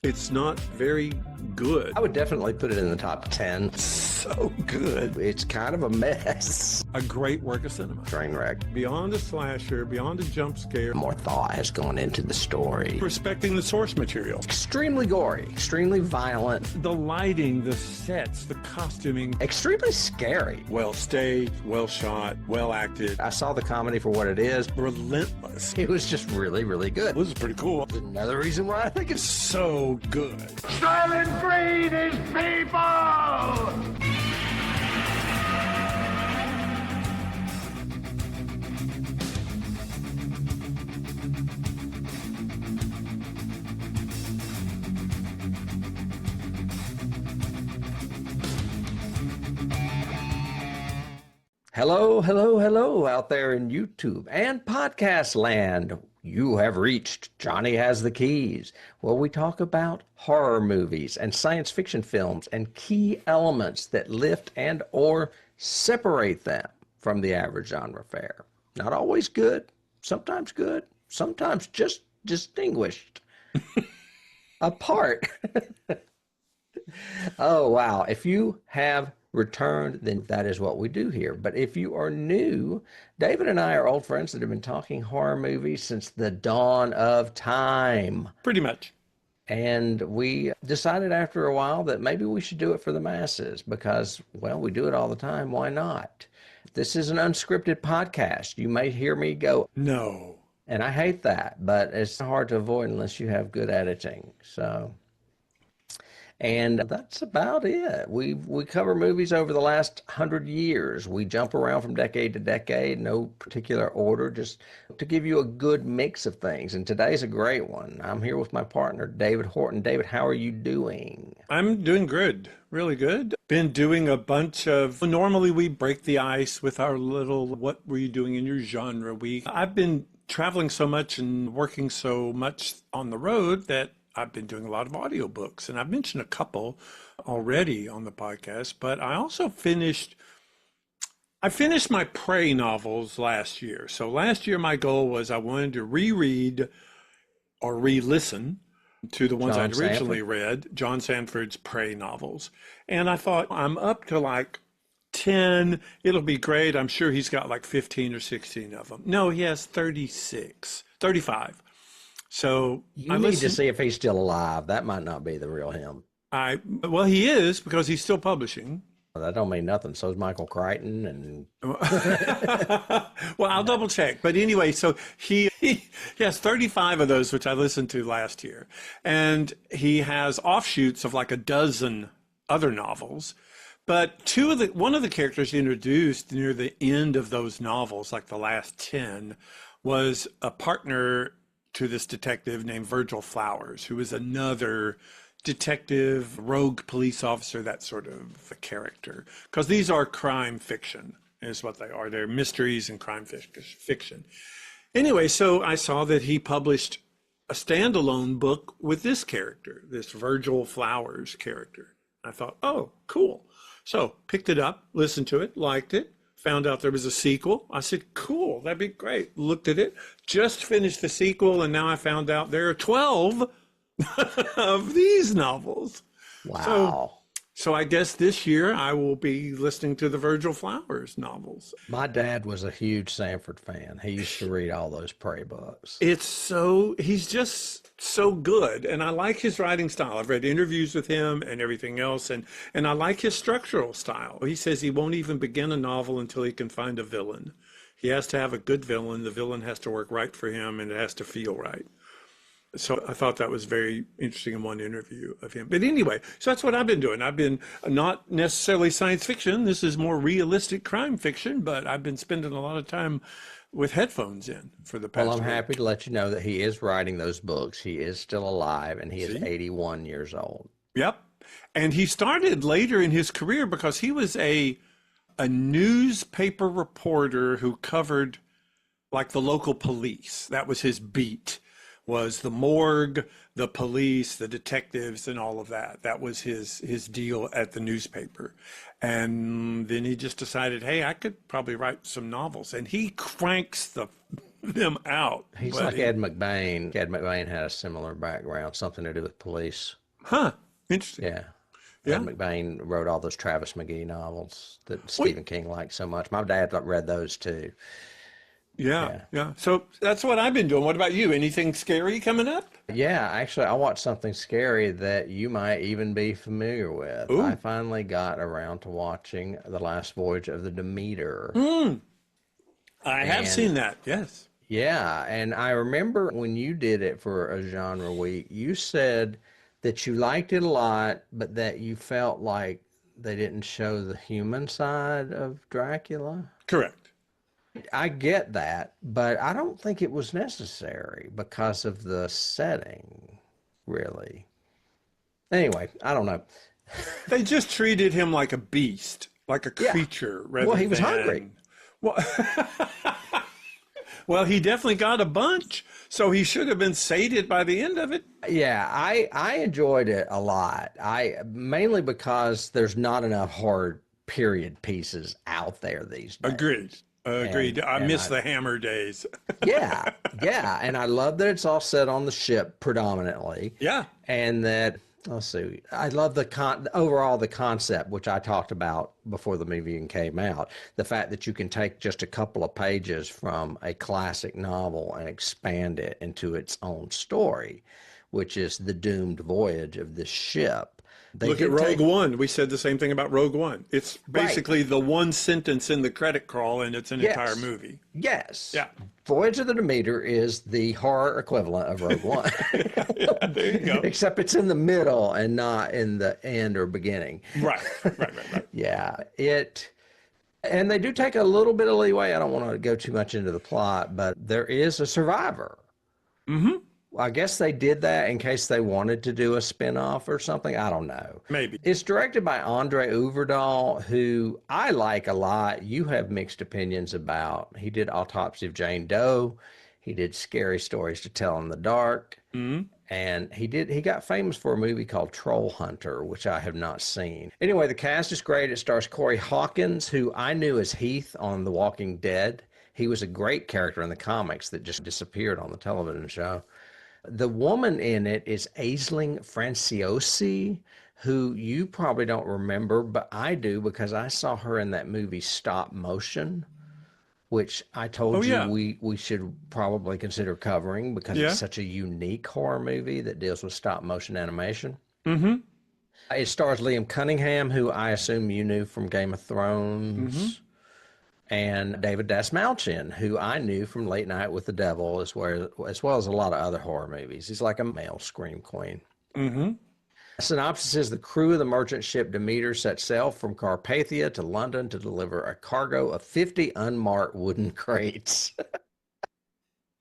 It's not very good. I would definitely put it in the top 10. So good. It's kind of a mess. A great work of cinema. Train wreck. Beyond a slasher, beyond a jump scare. More thought has gone into the story. Respecting the source material. Extremely gory, extremely violent. The lighting, the sets, the costuming. Extremely scary. Well staged, well shot, well acted. I saw the comedy for what it is. Relentless. It was just really, really good. This is pretty cool. Another reason why I think it's so good. Silent breed is people! Hello, hello, hello out there in YouTube and podcast land. You have reached Johnny Has the Keys, where we talk about horror movies and science fiction films and key elements that lift and or separate them from the average genre fare. Not always good, sometimes just distinguished. Apart. Oh, wow. If you have returned, then that is what we do here. But if you are new, David and I are old friends that have been talking horror movies since the dawn of time. Pretty much. And we decided after a while that maybe we should do it for the masses because, well, we do it all the time. Why not? This is an unscripted podcast. You may hear me go, no. And I hate that, but it's hard to avoid unless you have good editing. And that's about it. We cover movies over the last 100 years. We jump around from decade to decade, no particular order, just to give you a good mix of things. And today's a great one. I'm here with my partner, David Horton. David, how are you doing? I'm doing good, really good. Been doing a bunch of, normally we break the ice with our little, what were you doing in your genre week? I've been traveling so much and working so much on the road that I've been doing a lot of audiobooks, and I've mentioned a couple already on the podcast, but I also finished my Prey novels last year. So last year, my goal was I wanted to reread or re-listen to the ones I'd originally read, John Sandford's Prey novels. And I thought, I'm up to like 10. It'll be great. I'm sure he's got like 15 or 16 of them. No, he has 35. So you need to see if he's still alive. That might not be the real him. Well, he is because he's still publishing. Well, that don't mean nothing. So is Michael Crichton. And well, I'll double check. But anyway, so he has 35 of those, which I listened to last year. And he has offshoots of like a dozen other novels. But one of the characters he introduced near the end of those novels, like the last 10, was a partner to this detective named Virgil Flowers, who is another detective, rogue police officer, that sort of a character. Because these are crime fiction, is what they are. They're mysteries and crime fiction. Anyway, so I saw that he published a standalone book with this character, this Virgil Flowers character. I thought, oh, cool. So picked it up, listened to it, liked it. Found out there was a sequel. I said, cool, that'd be great. Looked at it, just finished the sequel, and now I found out there are 12 of these novels. Wow. So I guess this year I will be listening to the Virgil Flowers novels. My dad was a huge Sandford fan. He used to read all those Prey books. He's just so good. And I like his writing style. I've read interviews with him and everything else. And I like his structural style. He says he won't even begin a novel until he can find a villain. He has to have a good villain. The villain has to work right for him and it has to feel right. So I thought that was very interesting in one interview of him. But anyway, so that's what I've been doing. I've been not necessarily science fiction. This is more realistic crime fiction, but I've been spending a lot of time with headphones in for the past Well, I'm week. happy to let you know that he is writing those books. He is still alive, and he is 81 years old. Yep. And he started later in his career because he was a newspaper reporter who covered like the local police. That was his beat. Was the morgue, the police, the detectives, and all of that. That was his deal at the newspaper. And then he just decided, hey, I could probably write some novels. And he cranks the them out. He's But like Ed McBain. Ed McBain had a similar background, something to do with police. Huh. Interesting. Yeah. Yeah. Ed McBain wrote all those Travis McGee novels that Wait. Stephen King liked so much. My dad read those too. Yeah. Yeah. So that's what I've been doing. What about you? Anything scary coming up? Yeah, actually, I watched something scary that you might even be familiar with. Ooh. I finally got around to watching The Last Voyage of the Demeter. I have seen that. Yes. Yeah, and I remember when you did it for a genre week, you said that you liked it a lot, but that you felt like they didn't show the human side of Dracula. Correct. I get that, but I don't think it was necessary because of the setting, really. Anyway, I don't know. They just treated him like a beast, like a creature. Rather Well, he was than... hungry. Well, well, he definitely got a bunch, so he should have been sated by the end of it. Yeah, I enjoyed it a lot. Mainly because there's not enough horror period pieces out there these days. Agreed. Agreed. I miss I- the Hammer days. Yeah, and I love that it's all set on the ship predominantly. Yeah. And that, let's see, I love overall the concept, which I talked about before the movie even came out. The fact that you can take just a couple of pages from a classic novel and expand it into its own story, which is the doomed voyage of this ship. Look at Rogue One. We said the same thing about Rogue One. It's basically the one sentence in the credit crawl, and it's an entire movie. Yes. Yeah. Voyage of the Demeter is the horror equivalent of Rogue One. There you go. Except it's in the middle and not in the end or beginning. Right. Yeah. And they do take a little bit of leeway. I don't want to go too much into the plot, but there is a survivor. Mm-hmm. I guess they did that in case they wanted to do a spinoff or something. I don't know. Maybe. It's directed by Andre Uverdahl, who I like a lot. You have mixed opinions about. He did Autopsy of Jane Doe. He did Scary Stories to Tell in the Dark. Mm-hmm. And he got famous for a movie called Troll Hunter, which I have not seen. Anyway, the cast is great. It stars Corey Hawkins, who I knew as Heath on The Walking Dead. He was a great character in the comics that just disappeared on the television show. The woman in it is Aisling Franciosi, who you probably don't remember, but I do because I saw her in that movie Stop Motion, which I told you we should probably consider covering because it's such a unique horror movie that deals with stop motion animation. Mm-hmm. It stars Liam Cunningham, who I assume you knew from Game of Thrones. And David Dastmalchian, who I knew from Late Night with the Devil, as well as a lot of other horror movies. He's like a male scream queen. Mm-hmm. Synopsis is the crew of the merchant ship Demeter set sail from Carpathia to London to deliver a cargo of 50 unmarked wooden crates.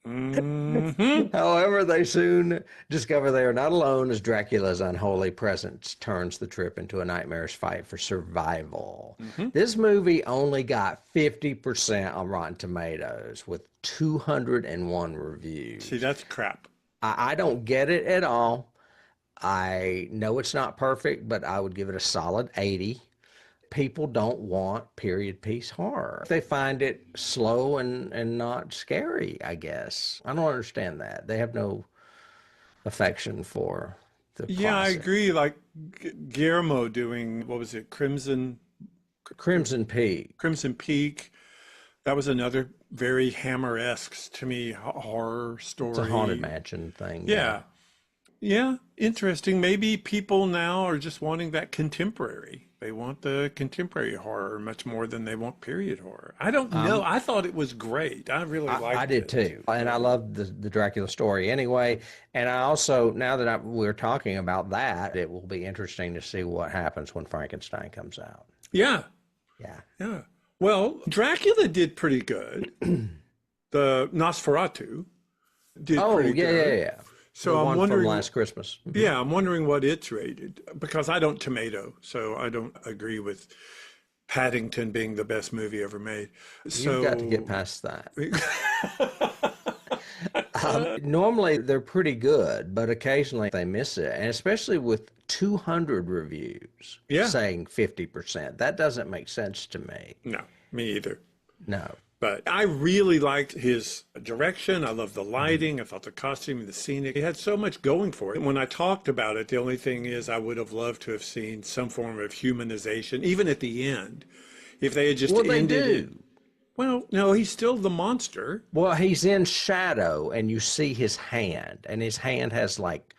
Mm-hmm. However, they soon discover they are not alone as Dracula's unholy presence turns the trip into a nightmarish fight for survival. This movie only got 50% on Rotten Tomatoes with 201 reviews. See, that's crap. I don't get it at all. I know it's not perfect, but I would give it a solid 80. People don't want period piece horror. They find it slow and not scary, I guess. I don't understand that. They have no affection for the Yeah, I classic. agree. Like Guillermo doing, what was it, Crimson Peak. That was another very Hammer-esque to me horror story. It's a haunted mansion thing. Yeah. Yeah, interesting. Maybe people now are just wanting that contemporary. They want the contemporary horror much more than they want period horror. I don't know. I thought it was great. I really liked it. I did too. And I loved the Dracula story anyway. And I also, now that we're talking about that, it will be interesting to see what happens when Frankenstein comes out. Yeah. Yeah. Yeah. Well, Dracula did pretty good. The Nosferatu did pretty good. Yeah. So The I'm one wondering, from Last Christmas. yeah, I'm wondering what it's rated because I don't tomato, so I don't agree with Paddington being the best movie ever made. So You've got to get past that. Normally they're pretty good, but occasionally they miss it, and especially with 200 reviews saying 50%. That doesn't make sense to me. No, me either. No. But I really liked his direction. I loved the lighting. I thought the costume, the scenic, it had so much going for it. When I talked about it, the only thing is I would have loved to have seen some form of humanization, even at the end. If they had just ended it. Well, no, he's still the monster. Well, he's in shadow, and you see his hand, and his hand has like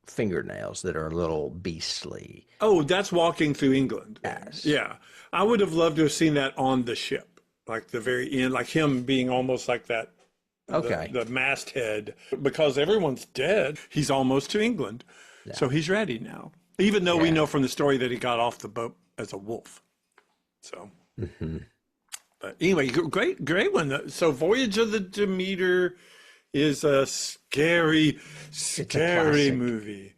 fingernails that are a little beastly. Oh, that's walking through England. Yes. Yeah. I would have loved to have seen that on the ship, like the very end, like him being almost like that. Okay. The masthead, because everyone's dead. He's almost to England. Yeah. So he's ready now, even though we know from the story that he got off the boat as a wolf. So, but anyway, great one. So Voyage of the Demeter is a scary movie.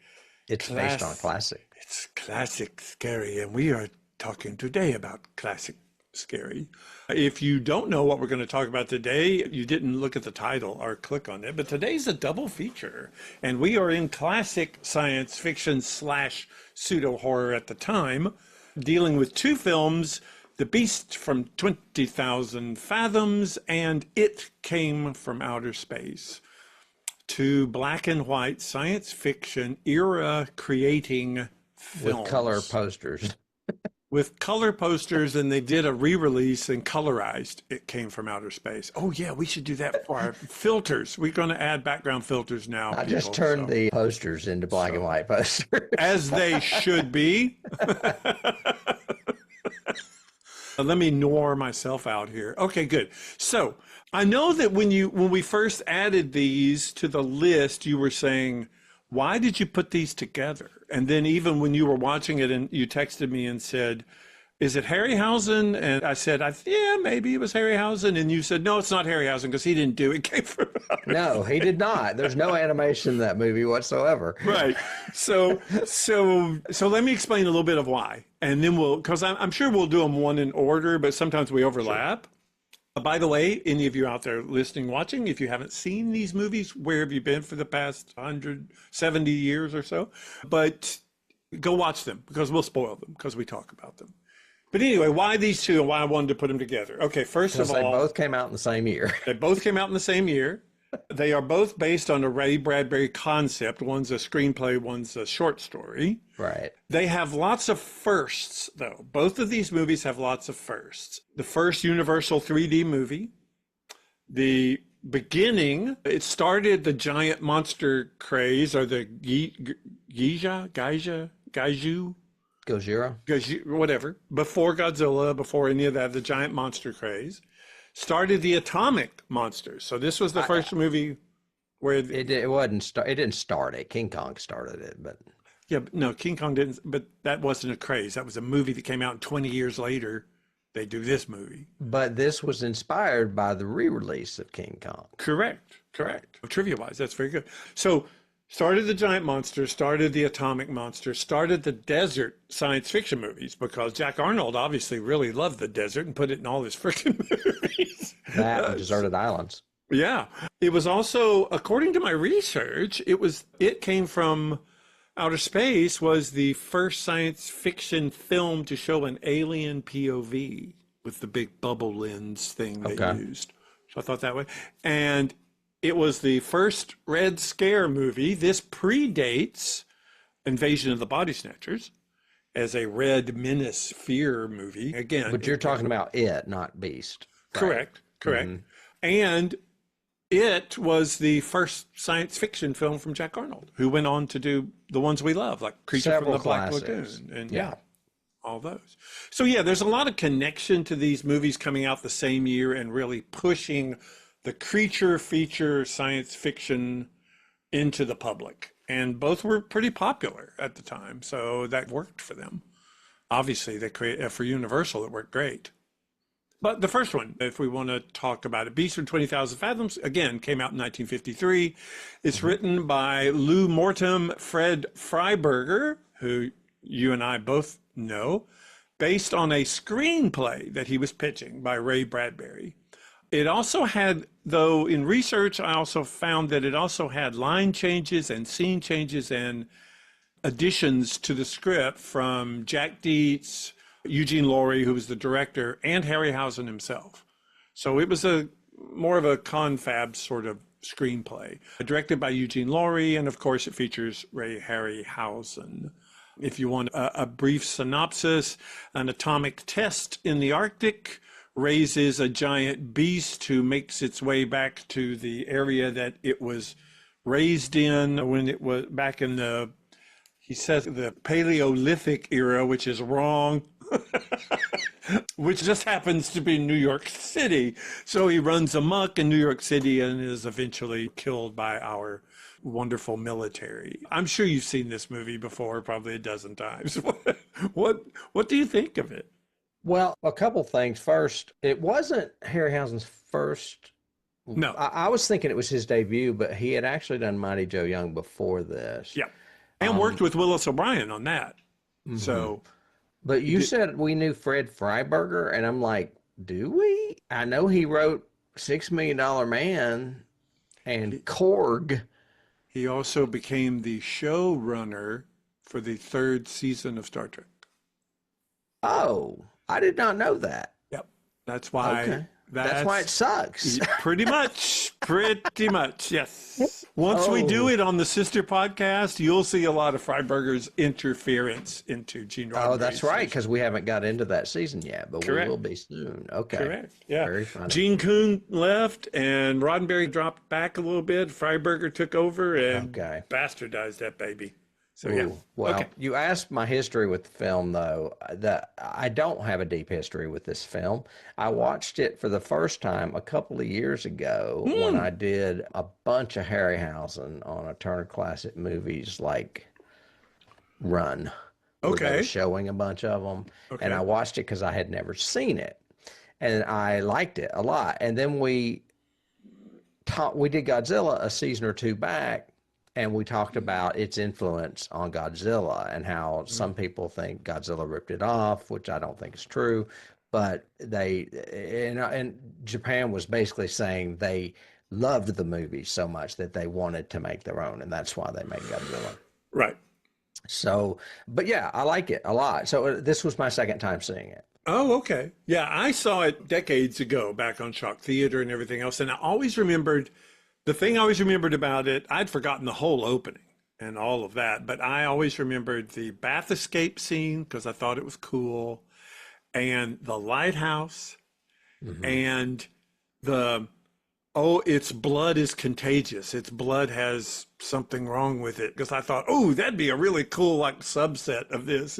It's based on a classic. It's classic scary, and we are talking today about classic scary. If you don't know what we're going to talk about today, you didn't look at the title or click on it, but today's a double feature, and we are in classic science fiction / pseudo horror at the time, dealing with two films, The Beast from 20,000 Fathoms and It Came from Outer Space. Two black and white science fiction era creating films. With color posters. With color posters, and they did a re-release and colorized It Came from Outer Space. Oh yeah, we should do that for our filters. We're going to add background filters now. I just turned the posters into black and white posters. As they should be. Let me gnaw myself out here. Okay, good. So I know that when we first added these to the list, you were saying, why did you put these together? And then even when you were watching it and you texted me and said, is it Harryhausen? And I said, yeah, maybe it was Harryhausen. And you said, no, it's not Harryhausen because he didn't do It Came from Outer No, he did not. There's no animation in that movie whatsoever. Right. So let me explain a little bit of why. And then because I'm sure we'll do them one in order, but sometimes we overlap. Sure. By the way, any of you out there listening, watching, if you haven't seen these movies, where have you been for the past 170 years or so? But go watch them because we'll spoil them because we talk about them. But anyway, why these two and why I wanted to put them together? Okay, first of all, they both came out in the same year. They both came out in the same year. They are both based on a Ray Bradbury concept. One's a screenplay, one's a short story. Right. They have lots of firsts, though. Both of these movies have lots of firsts. The first Universal 3D movie, the beginning, it started the giant monster craze, or the Gaiju, whatever, before Godzilla, before any of that, the giant monster craze. Started the atomic monsters. So this was the first movie where it didn't start it. King Kong started it, but yeah, no, King Kong didn't. But that wasn't a craze. That was a movie that came out, and 20 years later, they do this movie. But this was inspired by the re-release of King Kong. Correct. Trivia-wise, that's very good. So started the giant monster, started the atomic monster, started the desert science fiction movies, because Jack Arnold obviously really loved the desert and put it in all his freaking movies. That and Deserted Islands. Yeah. It was also, according to my research, It Came from Outer Space was the first science fiction film to show an alien POV with the big bubble lens thing they used. So I thought that way. And it was the first Red Scare movie. This predates Invasion of the Body Snatchers as a Red Menace fear movie. Again, but you're talking about It, not Beast. Right? Correct. Mm-hmm. And it was the first science fiction film from Jack Arnold, who went on to do the ones we love, like Creature from the Black Lagoon, and all those. So yeah, there's a lot of connection to these movies coming out the same year and really pushing the creature feature science fiction into the public. And both were pretty popular at the time, so that worked for them. Obviously, for Universal, it worked great. But the first one, if we want to talk about it, Beast from 20,000 Fathoms, again, came out in 1953. It's written by Lou Mortimer, Fred Freiberger, who you and I both know, based on a screenplay that he was pitching by Ray Bradbury. It also had, though, in research, I also found that it also had line changes and scene changes and additions to the script from Jack Dietz, Eugene Laurie, who was the director, and Harryhausen himself. So it was a more of a confab sort of screenplay, directed by Eugene Laurie, and of course it features Ray Harryhausen. If you want a brief synopsis, an atomic test in the Arctic raises a giant beast who makes its way back to the area that it was raised in when it was back in he says the Paleolithic era, which is wrong. Which just happens to be New York City. So he runs amok in New York City and is eventually killed by our wonderful military. I'm sure you've seen this movie before, probably a dozen times. What do you think of it? Well, a couple things. First, it wasn't Harryhausen's first. No. I was thinking it was his debut, but he had actually done Mighty Joe Young before this. Yeah. And worked with Willis O'Brien on that. So... But you said we knew Fred Freiberger, and I'm like, do we? I know he wrote $6 Million Man and Korg. He also became the showrunner for the 3rd season of Star Trek. Oh, I did not know that. Yep. That's why. Okay. That's why it sucks. Pretty much. Yes. Once we do it on the sister podcast, you'll see a lot of Freiberger's interference into Gene Roddenberry's. Oh, that's right, because we haven't got into that season yet, but Correct. we will be soon. Okay. Correct. Yeah. Very funny. Gene Kuhn left, and Roddenberry dropped back a little bit. Freiberger took over and bastardized that baby. So, yeah. Well, you asked my history with the film, though. I don't have a deep history with this film. I watched it for the first time a couple of years ago when I did a bunch of Harryhausen on a Turner Classic Movies like run. Where they were showing a bunch of them. And I watched it because I had never seen it. And I liked it a lot. And then we did Godzilla a season or two back. And we talked about its influence on Godzilla and how some people think Godzilla ripped it off, which I don't think is true. But and Japan was basically saying they loved the movie so much that they wanted to make their own, and that's why they made Godzilla. Right. So, but yeah, I like it a lot. So this was my second time seeing it. Oh, okay. Yeah, I saw it decades ago back on Shock Theater and everything else, and I always remembered. The thing I always remembered about it, I'd forgotten the whole opening and all of that, but I always remembered the bath escape scene because I thought it was cool, and the lighthouse, and its blood is contagious. Its blood has something wrong with it, because I thought, that'd be a really cool like subset of this.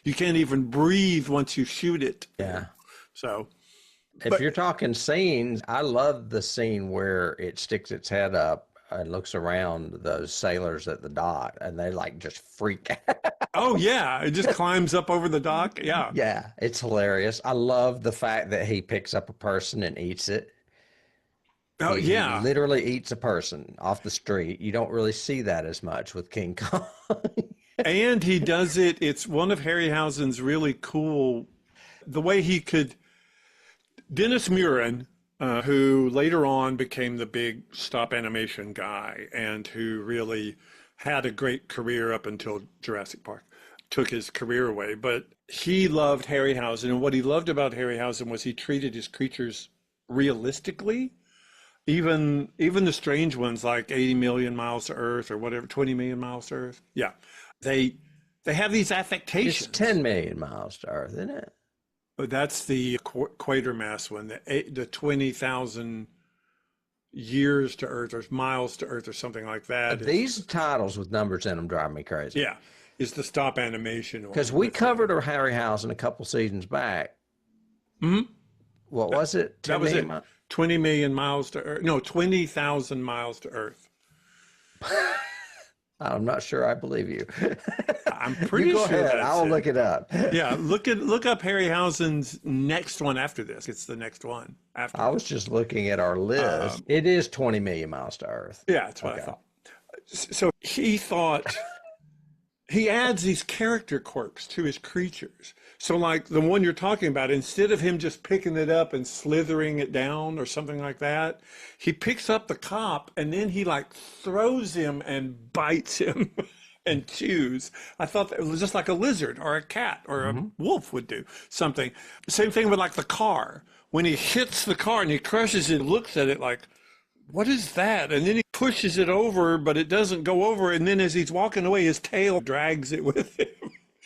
You can't even breathe once you shoot it. Yeah. So. If you're talking scenes, I love the scene where it sticks its head up and looks around those sailors at the dock, and they like just freak out. Oh, yeah. It just climbs up over the dock. Yeah. Yeah, it's hilarious. I love the fact that he picks up a person and eats it. Oh, He yeah. literally eats a person off the street. You don't really see that as much with King Kong. And he does it. It's one of Harryhausen's really cool, the way he could. Dennis Muren, who later on became the big stop animation guy and who really had a great career up until Jurassic Park, took his career away. But he loved Harryhausen, and what he loved about Harryhausen was he treated his creatures realistically. Even the strange ones like 80 million miles to Earth or whatever, 20 million miles to Earth. Yeah, they have these affectations. It's 10 million miles to Earth, isn't it? That's the Quatermass one, the 20,000 years to Earth or miles to Earth or something like that. These titles with numbers in them drive me crazy. Yeah, is the stop animation one. Because we covered a Harryhausen a couple seasons back. What was it? That was it. 20 million miles to Earth. No, 20,000 miles to Earth. I'm not sure I believe you. I'm pretty go sure ahead. that's I'll it. look it up. Yeah, look up Harryhausen's next one after this. It's the next one after. I was just looking at our list. It is 20 million miles to Earth. Yeah, that's what I thought. So he thought he adds these character quirks to his creatures. So like the one you're talking about, instead of him just picking it up and slithering it down or something like that, he picks up the cop and then he like throws him and bites him and chews. I thought that it was just like a lizard or a cat or a wolf would do something. Same thing with like the car. when he hits the car and he crushes it, looks at it like, what is that? And then he pushes it over, but it doesn't go over. And then as he's walking away, his tail drags it with him.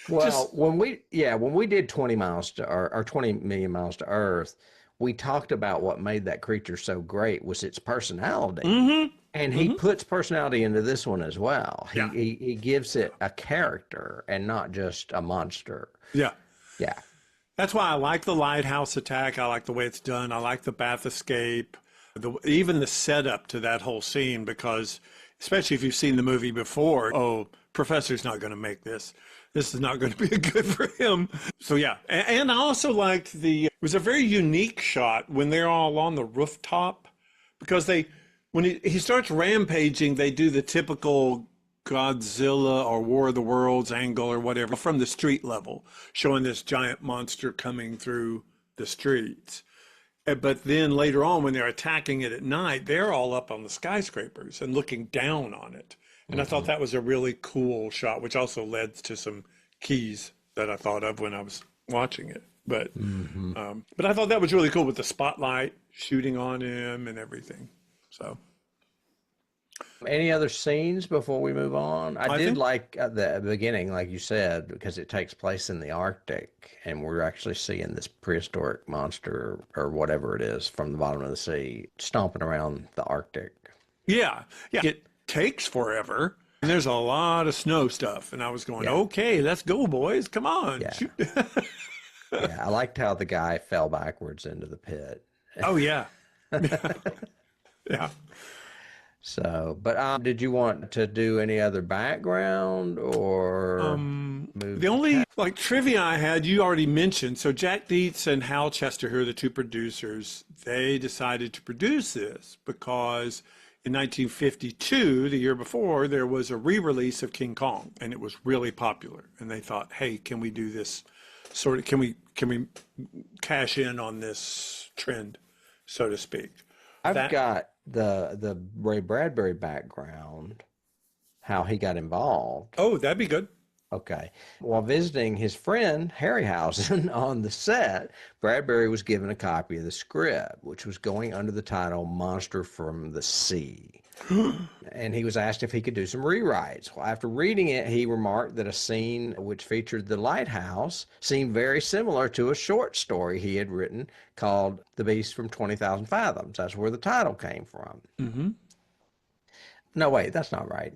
Well, when we did 20 miles to or 20 million miles to Earth, we talked about what made that creature so great was its personality. Mm-hmm. And he puts personality into this one as well. Yeah. He gives it a character and not just a monster. Yeah. Yeah. That's why I like the lighthouse attack. I like the way it's done. I like the bath escape, even the setup to that whole scene, because especially if you've seen the movie before, oh, Professor's not going to make this. This is not going to be good for him. So yeah, and I also liked it was a very unique shot when they're all on the rooftop, because when he starts rampaging, they do the typical Godzilla or War of the Worlds angle or whatever from the street level, showing this giant monster coming through the streets. But then later on, when they're attacking it at night, they're all up on the skyscrapers and looking down on it. And I thought that was a really cool shot, which also led to some keys that I thought of when I was watching it. But but I thought that was really cool with the spotlight shooting on him and everything. So, any other scenes before we move on? I did think- like the beginning, like you said, because it takes place in the Arctic, and we're actually seeing this prehistoric monster or whatever it is from the bottom of the sea stomping around the Arctic. yeah. It takes forever. And there's a lot of snow stuff. And I was going, okay, let's go, boys. Come on. Yeah. Shoot. Yeah, I liked how the guy fell backwards into the pit. Oh, yeah. Yeah. So, but did you want to do any other background or move? The only trivia I had, you already mentioned. So Jack Dietz and Hal Chester, who are the two producers, they decided to produce this because in 1952, the year before, there was a re-release of King Kong, and it was really popular. And they thought, hey, can we do this can we cash in on this trend, so to speak? I've got the Ray Bradbury background, how he got involved. Oh, that'd be good. Okay. While visiting his friend Harryhausen on the set, Bradbury was given a copy of the script, which was going under the title Monster from the Sea. And he was asked if he could do some rewrites. Well, after reading it, he remarked that a scene which featured the lighthouse seemed very similar to a short story he had written called The Beast from 20,000 Fathoms. That's where the title came from. Mm-hmm. No, wait, that's not right.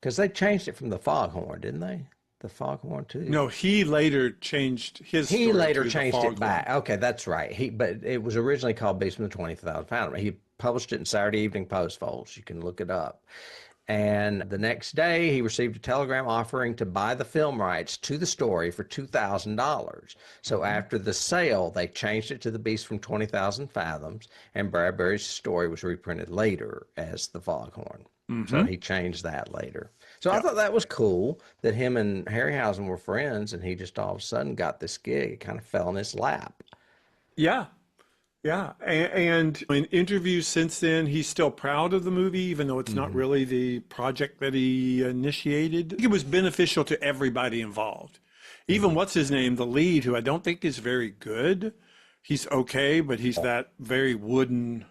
Because they changed it from the Foghorn, didn't they? The Foghorn too. No, he later changed his. He story later to the changed it Foghorn. back. Okay, that's right. But it was originally called Beast from the 20,000 Fathoms. He published it in Saturday Evening Post, folks. You can look it up. And the next day, he received a telegram offering to buy the film rights to the story for $2,000. So after the sale, they changed it to The Beast from 20,000 Fathoms, and Bradbury's story was reprinted later as The Foghorn. So he changed that later. So I thought that was cool that him and Harryhausen were friends, and he just all of a sudden got this gig. It kind of fell in his lap. Yeah. Yeah. And in interviews since then, he's still proud of the movie, even though it's not really the project that he initiated. I think it was beneficial to everybody involved. Even what's his name, the lead, who I don't think is very good. He's okay, but he's that very wooden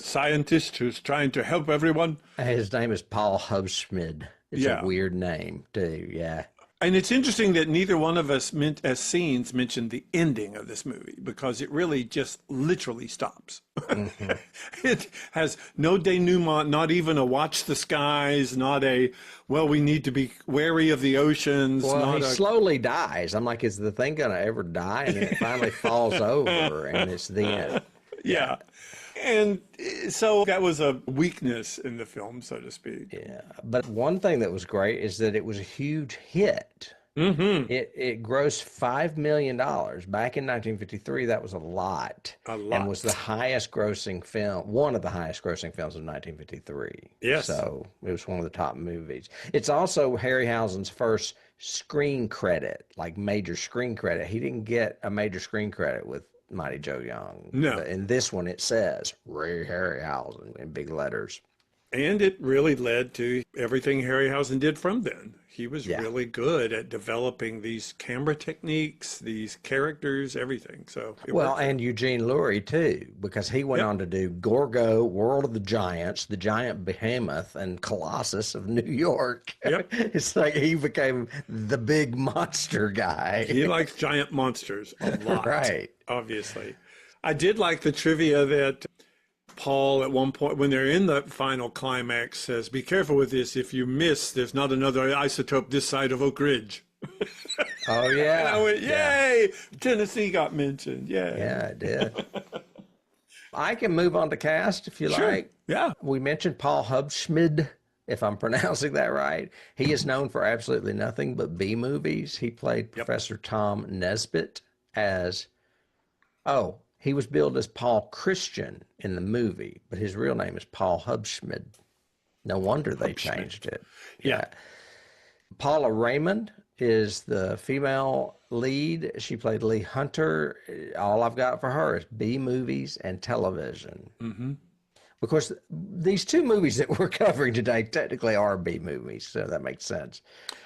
scientist who's trying to help everyone. His name is Paul Hubschmid. It's a weird name, too. Yeah. And it's interesting that neither one of us as scenes mentioned the ending of this movie, because it really just literally stops. It has no denouement, not even a watch the skies, not a, well, we need to be wary of the oceans. Well, he slowly dies. I'm like, is the thing going to ever die? And then it finally falls over, and it's the end. Yeah. And so that was a weakness in the film, so to speak. Yeah. But one thing that was great is that it was a huge hit. It grossed $5 million. Back in 1953, that was a lot. And was the highest grossing film, one of the highest grossing films of 1953. Yes. So it was one of the top movies. It's also Harryhausen's first screen credit, like major screen credit. He didn't get a major screen credit with Mighty Joe Young. No. But in this one, it says Ray Harryhausen in big letters. And it really led to everything Harryhausen did from then. He was Yeah. really good at developing these camera techniques, these characters, everything. So it Well, worked. and Eugene Lurie too, because he went Yep. on to do Gorgo, World of the Giants, the Giant Behemoth, and Colossus of New York. Yep. It's like he became the big monster guy. He likes giant monsters a lot, Right. obviously. I did like the trivia that Paul, at one point, when they're in the final climax, says, "Be careful with this. If you miss, there's not another isotope this side of Oak Ridge." Oh yeah. And I went, Yeah. "Yay! Tennessee got mentioned." Yay. Yeah, it did. I can move on to cast if you Sure. like. Yeah. We mentioned Paul Hubschmid, if I'm pronouncing that right. He is known for absolutely nothing but B movies. He played Professor Tom Nesbitt as, he was billed as Paul Christian in the movie, but his real name is Paul Hubschmid. No wonder they changed it. Yeah. Paula Raymond is the female lead. She played Lee Hunter. All I've got for her is B movies and television. Mm-hmm. Of course, these two movies that we're covering today technically are B movies, so that makes sense.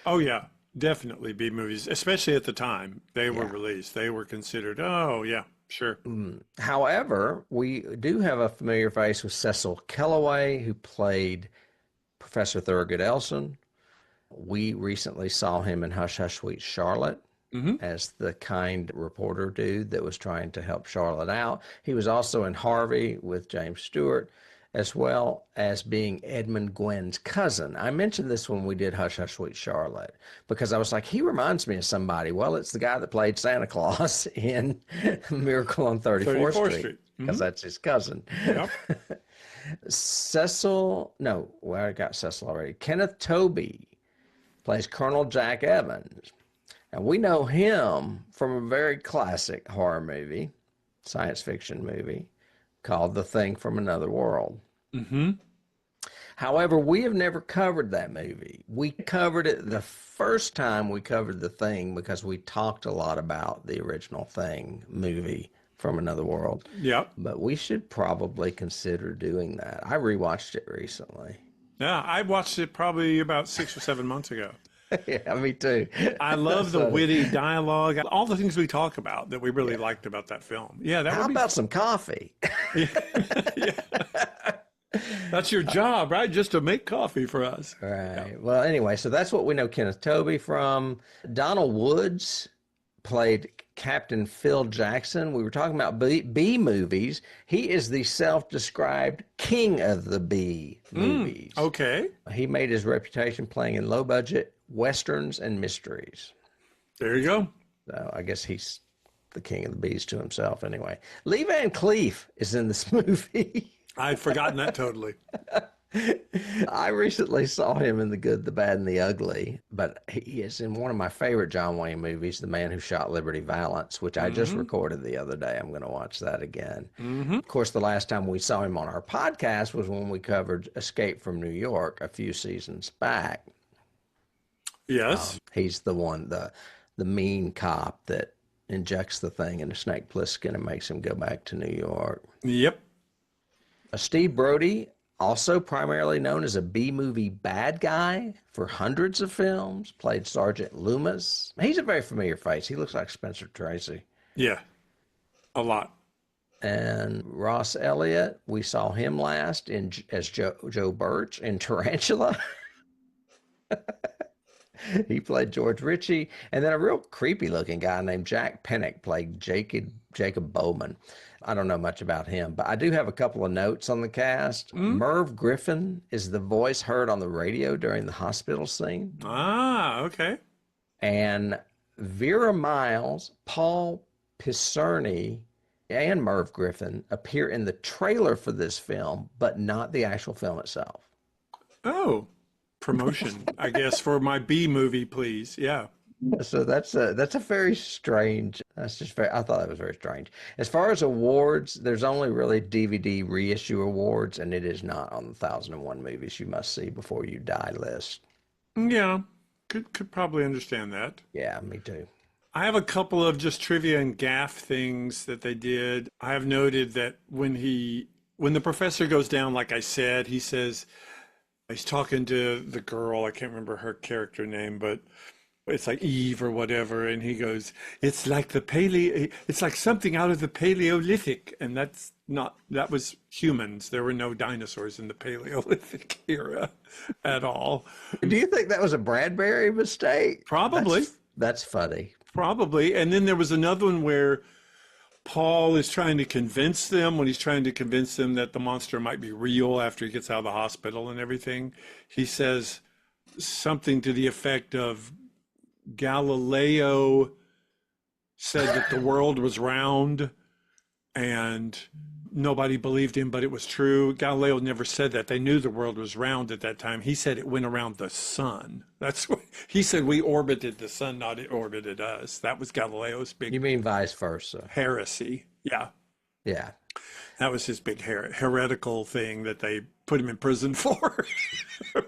Oh, yeah. Definitely B movies, especially at the time they were released. They were considered, oh, yeah, sure. However, we do have a familiar face with Cecil Kellaway, who played Professor Thurgood Elson. We recently saw him in Hush Hush Sweet Charlotte as the kind reporter dude that was trying to help Charlotte out. He was also in Harvey with James Stewart, as well as being Edmund Gwynn's cousin. I mentioned this when we did Hush Hush Sweet Charlotte, because I was like, he reminds me of somebody. Well, it's the guy that played Santa Claus in Miracle on 34th Street, because that's his cousin. Yep. I got Cecil already. Kenneth Tobey plays Colonel Jack Evans. And we know him from a very classic horror movie, science fiction movie, called The Thing from Another World. Mm-hmm. However, we have never covered that movie. We covered it the first time we covered The Thing because we talked a lot about the original Thing movie from Another World. Yep. But we should probably consider doing that. I rewatched it recently. Yeah, I watched it probably about 6 or 7 months ago. Yeah, me too. I love the witty dialogue, all the things we talk about that we really liked about that film. Yeah, that How would be. about some coffee? That's your job, right? Just to make coffee for us. Right. Yeah. Well, anyway, so that's what we know Kenneth Tobey from. Donald Woods played Captain Phil Jackson. We were talking about B movies. He is the self-described king of the B movies. Okay. He made his reputation playing in low-budget westerns and mysteries. There you go. So I guess he's the king of the bees to himself anyway. Lee Van Cleef is in this movie. I'd forgotten that totally. I recently saw him in The Good, the Bad, and the Ugly, but he is in one of my favorite John Wayne movies, The Man Who Shot Liberty Valance, which I just recorded the other day. I'm going to watch that again. Of course, the last time we saw him on our podcast was when we covered Escape from New York a few seasons back. Yes. He's the one, the mean cop that injects the thing into Snake Plissken and makes him go back to New York. Yep. Steve Brody, also primarily known as a B-movie bad guy for hundreds of films, played Sergeant Loomis. He's a very familiar face. He looks like Spencer Tracy. Yeah. A lot. And Ross Elliott, we saw him last as Joe Birch in Tarantula. He played George Ritchie. And then a real creepy looking guy named Jack Pennick played Jacob Bowman. I don't know much about him, but I do have a couple of notes on the cast. Merv Griffin is the voice heard on the radio during the hospital scene. Ah, okay. And Vera Miles, Paul Picerni, and Merv Griffin appear in the trailer for this film, but not the actual film itself. Oh, promotion, I guess, for my B movie, please. Yeah. So that's a very strange. I thought that was very strange. As far as awards, there's only really DVD reissue awards, and it is not on the 1001 movies you must see before you die list. Yeah. Could probably understand that. Yeah, me too. I have a couple of just trivia and gaff things that they did. I have noted that when the professor goes down, like I said, he says, He's talking to the girl. I can't remember her character name, but it's like Eve or whatever. And he goes, it's like it's like something out of the Paleolithic. And that's not, that was humans. There were no dinosaurs in the Paleolithic era at all. Do you think that was a Bradbury mistake? Probably. That's funny. Probably. And then there was another one where Paul is trying to convince them, when he's trying to convince them that the monster might be real after he gets out of the hospital and everything, he says something to the effect of Galileo said that the world was round and nobody believed him, but it was true. Galileo never said that. They knew the world was round at that time. He said it went around the sun. That's what he said. We orbited the sun, not it orbited us. That was Galileo's big. You mean vice versa? Heresy. Yeah. Yeah. That was his big heretical thing that they put him in prison for.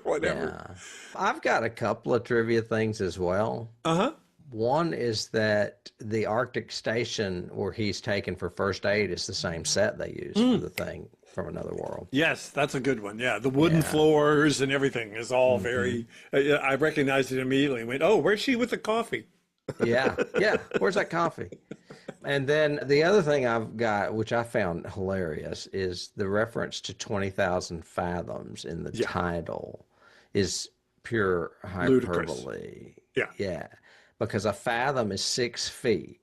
Whatever. Yeah. I've got a couple of trivia things as well. Uh-huh. One is that the Arctic station where he's taken for first aid is the same set they used for the thing from Another World. Yes, that's a good one. Yeah, the wooden floors and everything is all very. I recognized it immediately. Went, oh, where's she with the coffee? Yeah, yeah. Where's that coffee? And then the other thing I've got, which I found hilarious, is the reference to 20,000 fathoms in the title is pure hyperbole. Yeah. Yeah. Because a fathom is 6 feet.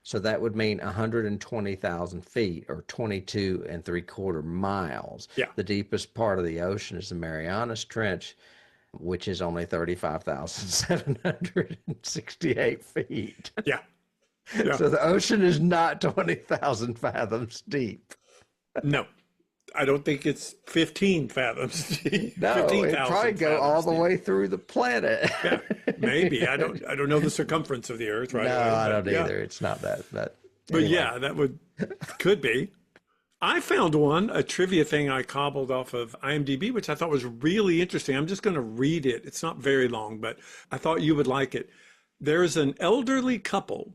So that would mean 120,000 feet or 22¾ miles. Yeah. The deepest part of the ocean is the Marianas Trench, which is only 35,768 feet. Yeah. Yeah. So the ocean is not 20,000 fathoms deep. No, I don't think it's 15 fathoms deep. No, 15,000 it probably go all the deep. way through the planet. Yeah, maybe. I don't know the circumference of the Earth right No, away. I don't Yeah. either. It's not that. But But yeah, that could be. I found a trivia thing I cobbled off of IMDb, which I thought was really interesting. I'm just going to read it. It's not very long, but I thought you would like it. There's an elderly couple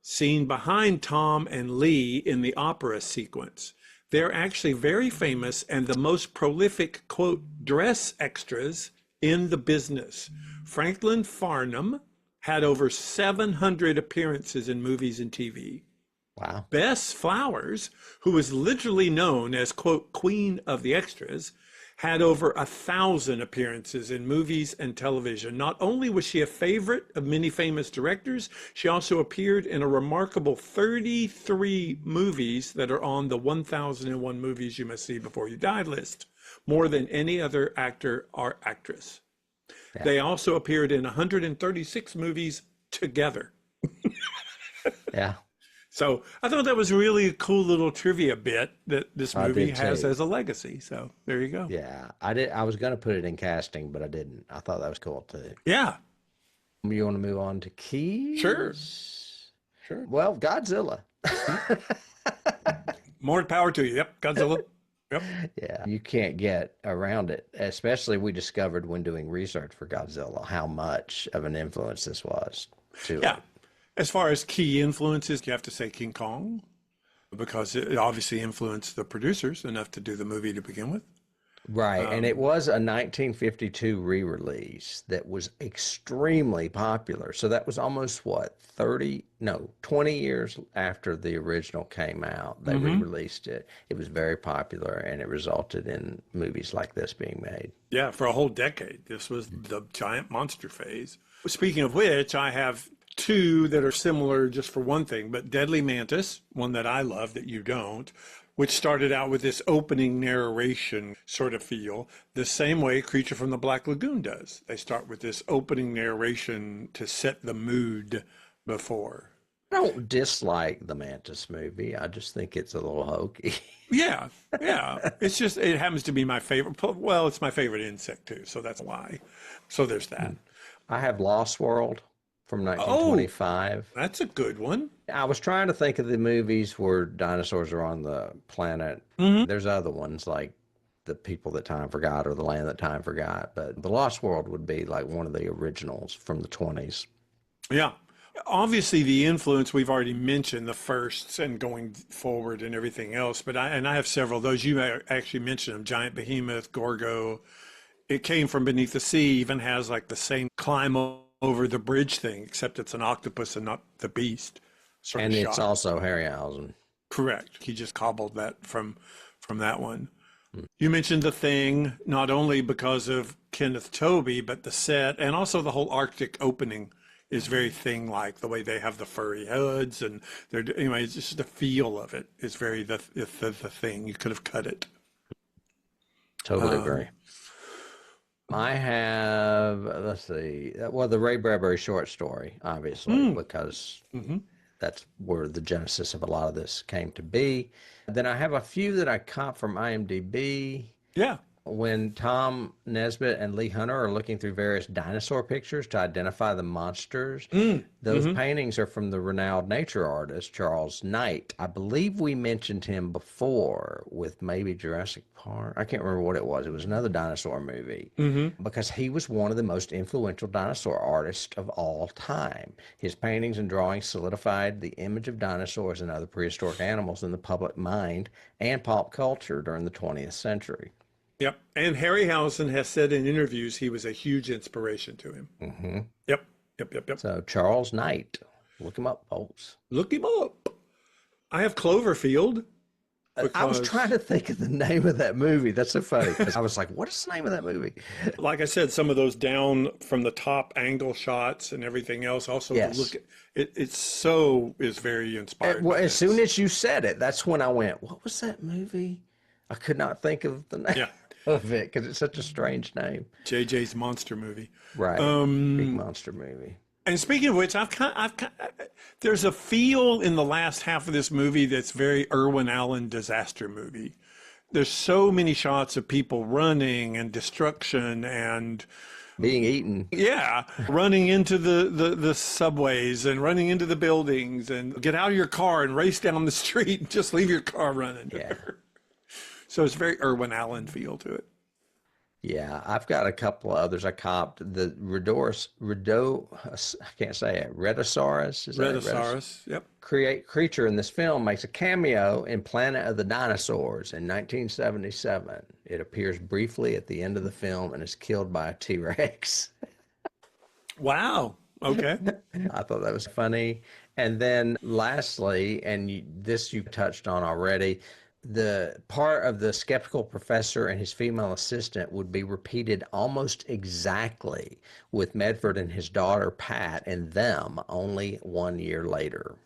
seen behind Tom and Lee in the opera sequence. They're actually very famous and the most prolific, quote, dress extras in the business. Franklin Farnham had over 700 appearances in movies and TV. wow. Bess Flowers, who was literally known as, quote, Queen of the Extras, had over 1,000 appearances in movies and television. Not only was she a favorite of many famous directors, she also appeared in a remarkable 33 movies that are on the 1001 Movies You Must See Before You Die list, more than any other actor or actress. Yeah. They also appeared in 136 movies together. Yeah. So I thought that was really a cool little trivia bit that this movie has as a legacy. So there you go. Yeah. I was going to put it in casting, but I didn't. I thought that was cool too. Yeah. You want to move on to keys? Sure. Well, Godzilla. More power to you. Yep. Godzilla. Yep. Yeah. You can't get around it. Especially we discovered when doing research for Godzilla how much of an influence this was to it. As far as key influences, you have to say King Kong, because it obviously influenced the producers enough to do the movie to begin with. Right. And it was a 1952 re-release that was extremely popular. So that was almost 20 years after the original came out. They re-released it. It was very popular and it resulted in movies like this being made. Yeah, for a whole decade. This was the giant monster phase. Speaking of which, I have two that are similar just for one thing, but Deadly Mantis, one that I love that you don't, which started out with this opening narration sort of feel, the same way Creature from the Black Lagoon does. They start with this opening narration to set the mood before. I don't dislike the Mantis movie. I just think it's a little hokey. Yeah. It's just, it happens to be my favorite. Well, it's my favorite insect too, so that's why. So there's that. I have Lost World from 1925. Oh, that's a good one. I was trying to think of the movies where dinosaurs are on the planet. There's other ones like The People That Time Forgot or The Land That Time Forgot, but The Lost World would be like one of the originals from the 20s. Yeah. Obviously, the influence we've already mentioned, the firsts and going forward and everything else, but I have several of those. You actually mentioned them, Giant Behemoth, Gorgo, It came from beneath the sea, even has like the same climb over the bridge thing, except it's an octopus and not the beast. Sort And of it's shot. also Harryhausen. Correct. He just cobbled that from that one. You mentioned The Thing, not only because of Kenneth Tobey, but the set and also the whole Arctic opening is very Thing-like. The way they have the furry hoods and they're anyway, it's just the feel of it is very the Thing. You could have cut it. Totally agree. I have, let's see, well, the Ray Bradbury short story, obviously, because that's where the genesis of a lot of this came to be. Then I have a few that I caught from IMDb. Yeah. When Tom Nesbitt and Lee Hunter are looking through various dinosaur pictures to identify the monsters, those paintings are from the renowned nature artist Charles Knight. I believe we mentioned him before with maybe Jurassic Park. I can't remember what it was. It was another dinosaur movie because he was one of the most influential dinosaur artists of all time. His paintings and drawings solidified the image of dinosaurs and other prehistoric animals in the public mind and pop culture during the 20th century. Yep. And Harryhausen has said in interviews he was a huge inspiration to him. Yep. So Charles Knight, look him up, folks. Look him up. I have Cloverfield. I was trying to think of the name of that movie. That's so funny. I was like, what is the name of that movie? Like I said, some of those down from the top angle shots and everything else. Also, Yes. look at it. Is very inspired. Well, by as soon as you said it, that's when I went, what was that movie? I could not think of the name of it because it's such a strange name. JJ's monster movie. Right. Big monster movie. And speaking of which, there's a feel in the last half of this movie that's very Irwin Allen disaster movie. There's so many shots of people running and destruction and being eaten. Yeah, running into the subways and running into the buildings and get out of your car and race down the street and just leave your car running. Yeah. So it's very Irwin Allen feel to it. Yeah, I've got a couple of others I copped. The I can't say it. Redosaurus. Is that it? Redosaurus, yep. Creature in this film makes a cameo in Planet of the Dinosaurs in 1977. It appears briefly at the end of the film and is killed by a T-Rex. Wow. Okay. I thought that was funny. And then lastly, and this you touched on already, the part of the skeptical professor and his female assistant would be repeated almost exactly with Medford and his daughter Pat and them only 1 year later.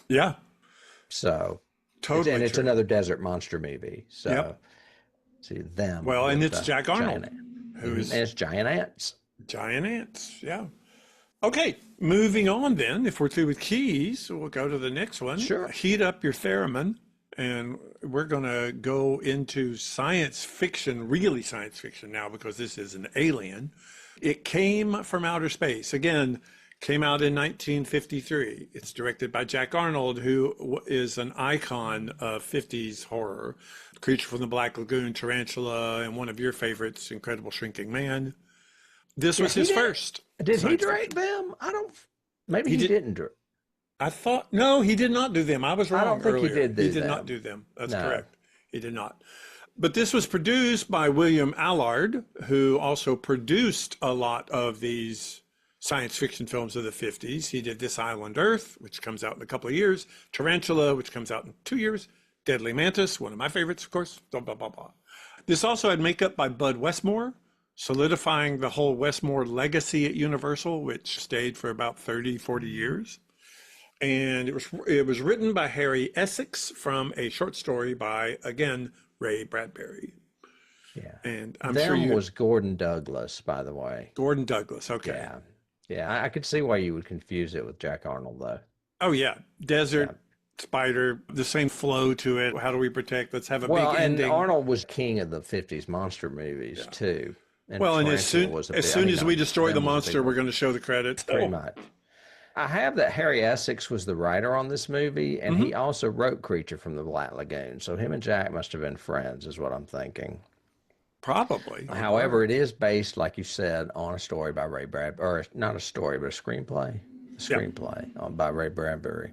Yeah. So totally. And it's another desert monster movie. So see them. Well, and it's Jack Arnold. And it's giant ants. Giant ants, yeah. Okay, moving on then. If we're through with keys, we'll go to the next one. Sure. Heat up your theremin. And we're going to go into science fiction, really science fiction now, because this is an alien. It came from outer space. Again, came out in 1953. It's directed by Jack Arnold, who is an icon of 50s horror. Creature from the Black Lagoon, Tarantula, and one of your favorites, Incredible Shrinking Man. This was his first. Did he direct them? Maybe he didn't direct. I thought, no, he did not do them. I was wrong. I don't think earlier. he did do He did them. not do them. That's correct. He did not. But this was produced by William Allard, who also produced a lot of these science fiction films of the 50s. He did This Island Earth, which comes out in a couple of years, Tarantula, which comes out in 2 years, Deadly Mantis, one of my favorites, of course, blah, blah, blah, blah. This also had makeup by Bud Westmore, solidifying the whole Westmore legacy at Universal, which stayed for about 30, 40 years. And it was written by Harry Essex from a short story by, again, Ray Bradbury. Yeah. And I'm Them sure was Gordon Douglas, by the way. Gordon Douglas, okay. Yeah. Yeah, I could see why you would confuse it with Jack Arnold, though. Oh, yeah. Desert, spider, the same flow to it. How do we protect? Let's have a big ending. And Arnold was king of the 50s monster movies, too. And and as soon as we destroy the monster, we're going to show the credits. Pretty much. I have that Harry Essex was the writer on this movie, and he also wrote Creature from the Black Lagoon. So him and Jack must have been friends, is what I'm thinking. Probably. However, it is based, like you said, on a story by Ray Bradbury, or not a story, but a screenplay. By Ray Bradbury.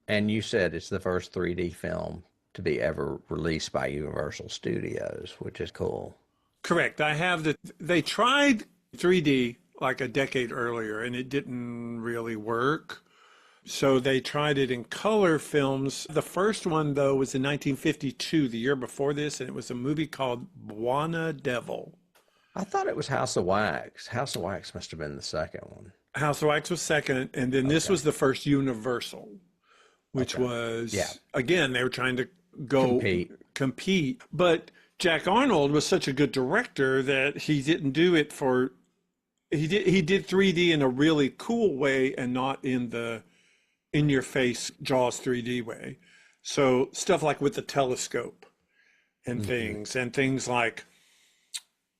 And you said it's the first 3D film to be ever released by Universal Studios, which is cool. Correct. I have they tried 3D like a decade earlier and it didn't really work. So they tried it in color films. The first one, though, was in 1952, the year before this, and it was a movie called Buona Devil. I thought it was House of Wax. House of Wax must have been the second one. House of Wax was second, and then this was the first Universal, which was, again, they were trying to go compete. But Jack Arnold was such a good director that he didn't do it for, he did 3D in a really cool way and not in the in your face Jaws 3D way. So stuff like with the telescope and things like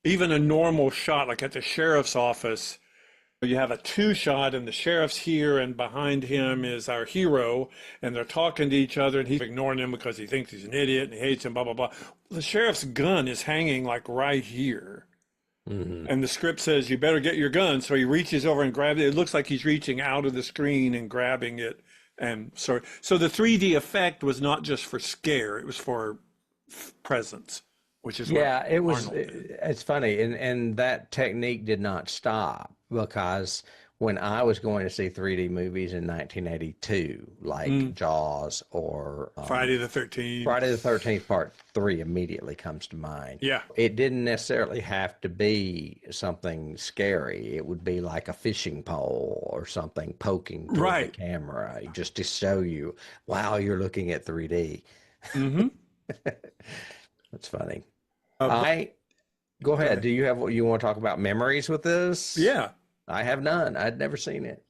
even a normal shot, like at the sheriff's office, you have a two shot and the sheriff's here and behind him is our hero and they're talking to each other and he's ignoring him because he thinks he's an idiot and he hates him, blah, blah, blah. The sheriff's gun is hanging like right here. And the script says, you better get your gun. So he reaches over and grabs it. It looks like he's reaching out of the screen and grabbing it. And so the 3D effect was not just for scare, it was for presence, which is it was. Arnold did. It's funny, and that technique did not stop because when I was going to see 3D movies in 1982, like Jaws or Friday the 13th. Friday the 13th Part 3 immediately comes to mind. Yeah. It didn't necessarily have to be something scary. It would be like a fishing pole or something poking toward the camera just to show you, wow, you're looking at 3D. That's funny. Go ahead. Do you have what you want to talk about memories with this? Yeah. I have none. I'd never seen it.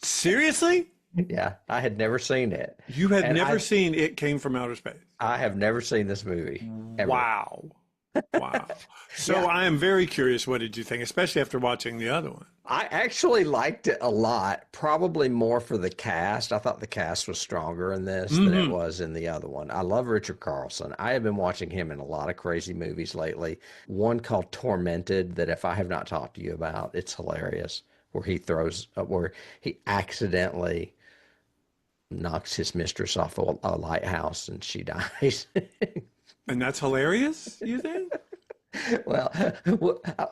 Seriously? Yeah, I had never seen it. You had never seen It Came from Outer Space? I have never seen this movie. Ever. Wow. So I am very curious, what did you think, especially after watching the other one? I actually liked it a lot, probably more for the cast. I thought the cast was stronger in this than it was in the other one. I love Richard Carlson. I have been watching him in a lot of crazy movies lately. One called Tormented that if I have not talked to you about, it's hilarious, where he accidentally knocks his mistress off a lighthouse and she dies. And that's hilarious, you think? Well,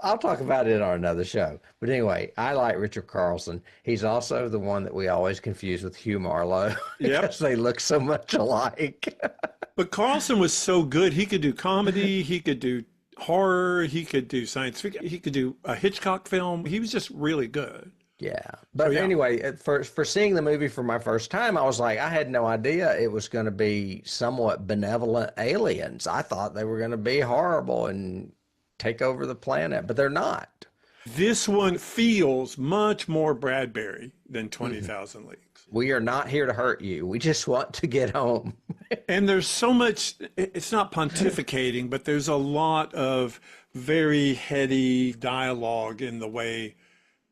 I'll talk about it on another show. But anyway, I like Richard Carlson. He's also the one that we always confuse with Hugh Marlowe because they look so much alike. But Carlson was so good. He could do comedy. He could do horror. He could do science fiction. He could do a Hitchcock film. He was just really good. Yeah. But anyway, for seeing the movie for my first time, I was like, I had no idea it was going to be somewhat benevolent aliens. I thought they were going to be horrible and take over the planet, but they're not. This one feels much more Bradbury than 20,000 Leagues. We are not here to hurt you. We just want to get home. And there's so much, it's not pontificating, but there's a lot of very heady dialogue in the way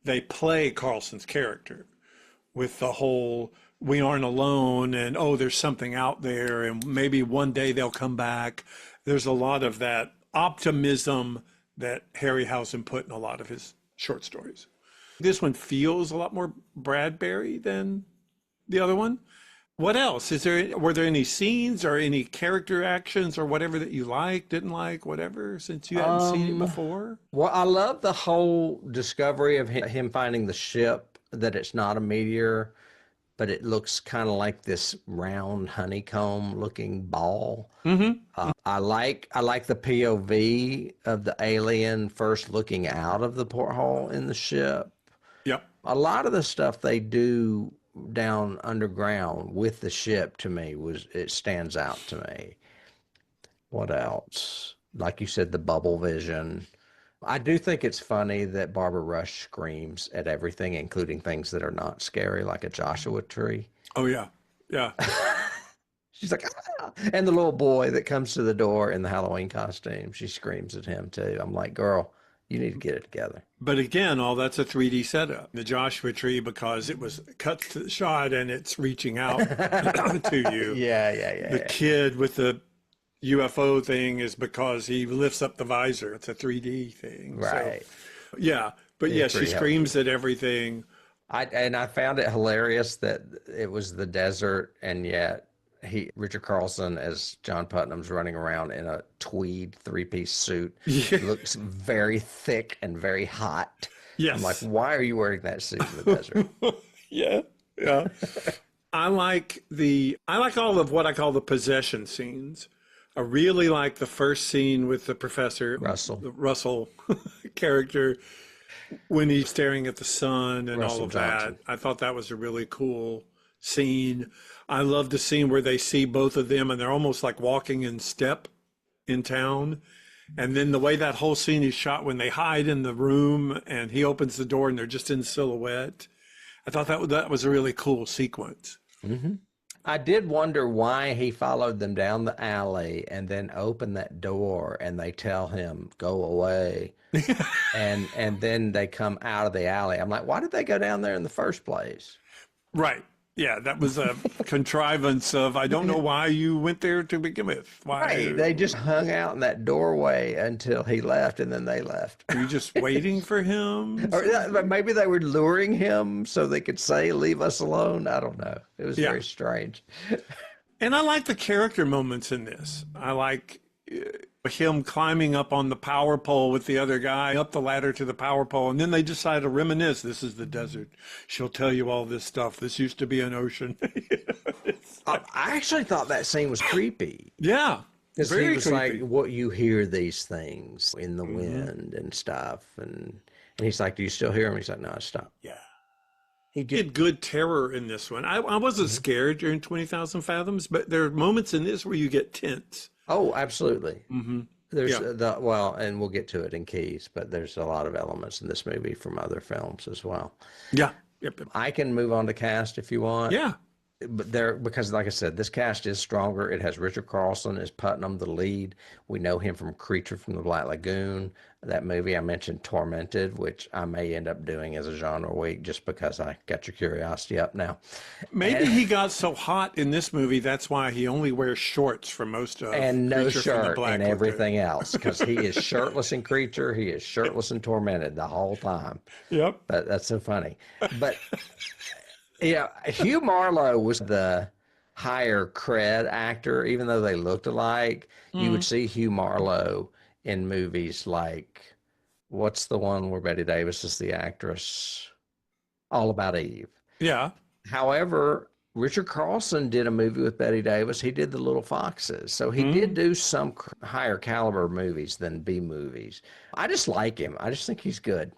they play Carlson's character with the whole, we aren't alone and, oh, there's something out there and maybe one day they'll come back. There's a lot of that optimism that Harryhausen put in a lot of his short stories. This one feels a lot more Bradbury than the other one. What else? Were there any scenes or any character actions or whatever that you liked, didn't like, whatever, since you hadn't seen it before? Well, I love the whole discovery of him finding the ship, that it's not a meteor, but it looks kind of like this round honeycomb looking ball. I like the POV of the alien first looking out of the porthole in the ship. Yep. A lot of the stuff they do down underground with the ship to me it stands out to me. What else? Like you said, the bubble vision. I do think it's funny that Barbara Rush screams at everything, including things that are not scary, like a Joshua tree. Oh yeah. She's like, ah! And the little boy that comes to the door in the Halloween costume, she screams at him too. I'm like, girl, you need to get it together. But again, all that's a 3D setup. The Joshua tree, because it was cut to the shot and it's reaching out to you. Yeah. The kid with the UFO thing is because he lifts up the visor. It's a 3D thing. Right. So, yeah. But yeah, she screams at everything. I found it hilarious that it was the desert and yet Richard Carlson as John Putnam's running around in a tweed three-piece suit. Yeah. Looks very thick and very hot. I'm like, Yes. why are you wearing that suit in the desert? Yeah. Yeah. I like all of what I call the possession scenes. I really like the first scene with the professor, the Russell character, when he's staring at the sun and Russell all of Johnson. that. I thought that was a really cool scene. I love the scene where they see both of them and they're almost like walking in step in town. And then the way that whole scene is shot when they hide in the room and he opens the door and they're just in silhouette. I thought that was a really cool sequence. Mm-hmm. I did wonder why he followed them down the alley and then opened that door and they tell him, go away. and then they come out of the alley. I'm like, why did they go down there in the first place? Right. Yeah, that was a contrivance of, I don't know why you went there to begin with. Why? Right. They just hung out in that doorway until he left and then they left. Were you just waiting for him? Or maybe they were luring him so they could say, leave us alone. I don't know. It was very strange. And I like the character moments in this. I like him climbing up on the power pole with the other guy, up the ladder to the power pole, and then they decide to reminisce. This is the desert. She'll tell you all this stuff. This used to be an ocean. I actually thought that scene was creepy. Yeah. Because Very he was creepy. like, what you hear these things in the wind and stuff. And he's like, do you still hear him? He's like, no, I stopped. Yeah. He He had good terror in this one. I wasn't scared during 20,000 Fathoms, but there are moments in this where you get tense. Oh, absolutely. Mm-hmm. There's and we'll get to it in Keys, but there's a lot of elements in this movie from other films as well. Yeah. Yep. I can move on to cast if you want. Yeah. But because like I said, this cast is stronger. It has Richard Carlson as Putnam, the lead. We know him from Creature from the Black Lagoon, that movie I mentioned, Tormented, which I may end up doing as a genre week just because I got your curiosity up now. Maybe he got so hot in this movie, that's why he only wears shorts for most of And no Creature from the shirt Black and Lagoon. everything else, because he is shirtless in Creature. He is shirtless and Tormented the whole time. Yep. That's so funny. But yeah, Hugh Marlowe was the higher cred actor, even though they looked alike. You would see Hugh Marlowe in movies like, what's the one where Betty Davis is the actress? All About Eve. Yeah. However, Richard Carlson did a movie with Betty Davis. He did The Little Foxes. So he did do some higher caliber movies than B movies. I just like him. I just think he's good.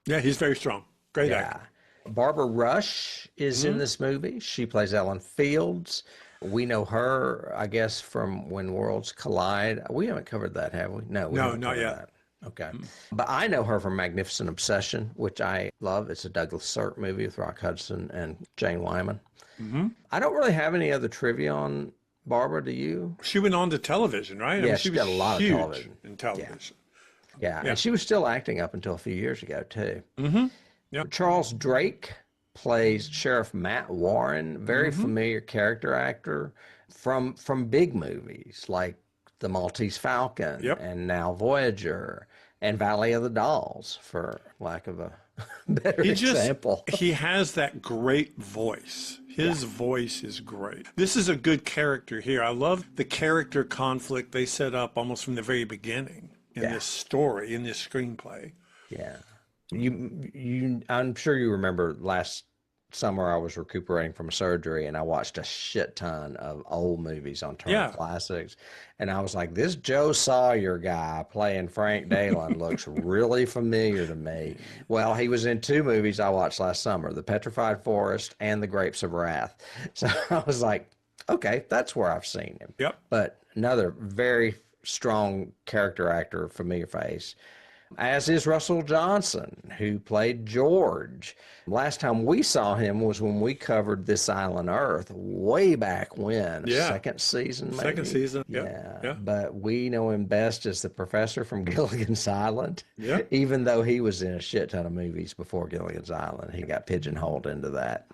Yeah, he's very strong. Great actor. Barbara Rush is in this movie. She plays Ellen Fields. We know her, I guess, from When Worlds Collide. We haven't covered that, have we? No, haven't not covered yet. that. Okay. But I know her from Magnificent Obsession, which I love. It's a Douglas Sirk movie with Rock Hudson and Jane Wyman. I don't really have any other trivia on Barbara, do you? She went on to television, right? Yeah, she she got a lot of huge television. in television. Yeah, and she was still acting up until a few years ago, too. Yep. Charles Drake plays Sheriff Matt Warren, very familiar character actor from big movies like The Maltese Falcon and now Voyager and Valley of the Dolls, for lack of a better example. He has that great voice. His voice is great. This is a good character here. I love the character conflict they set up almost from the very beginning in this story, in this screenplay. Yeah. I'm sure you remember last summer I was recuperating from surgery and I watched a shit ton of old movies on Turner Classics. And I was like, this Joe Sawyer guy playing Frank Dalen looks really familiar to me. Well, he was in two movies I watched last summer, The Petrified Forest and The Grapes of Wrath. So I was like, okay, that's where I've seen him. Yep. But another very strong character actor, familiar face. As is Russell Johnson, who played George. Last time we saw him was when we covered This Island Earth way back when. Second season, maybe? Second season, yeah. But we know him best as the professor from Gilligan's Island. Yeah. Even though he was in a shit ton of movies before Gilligan's Island. He got pigeonholed into that.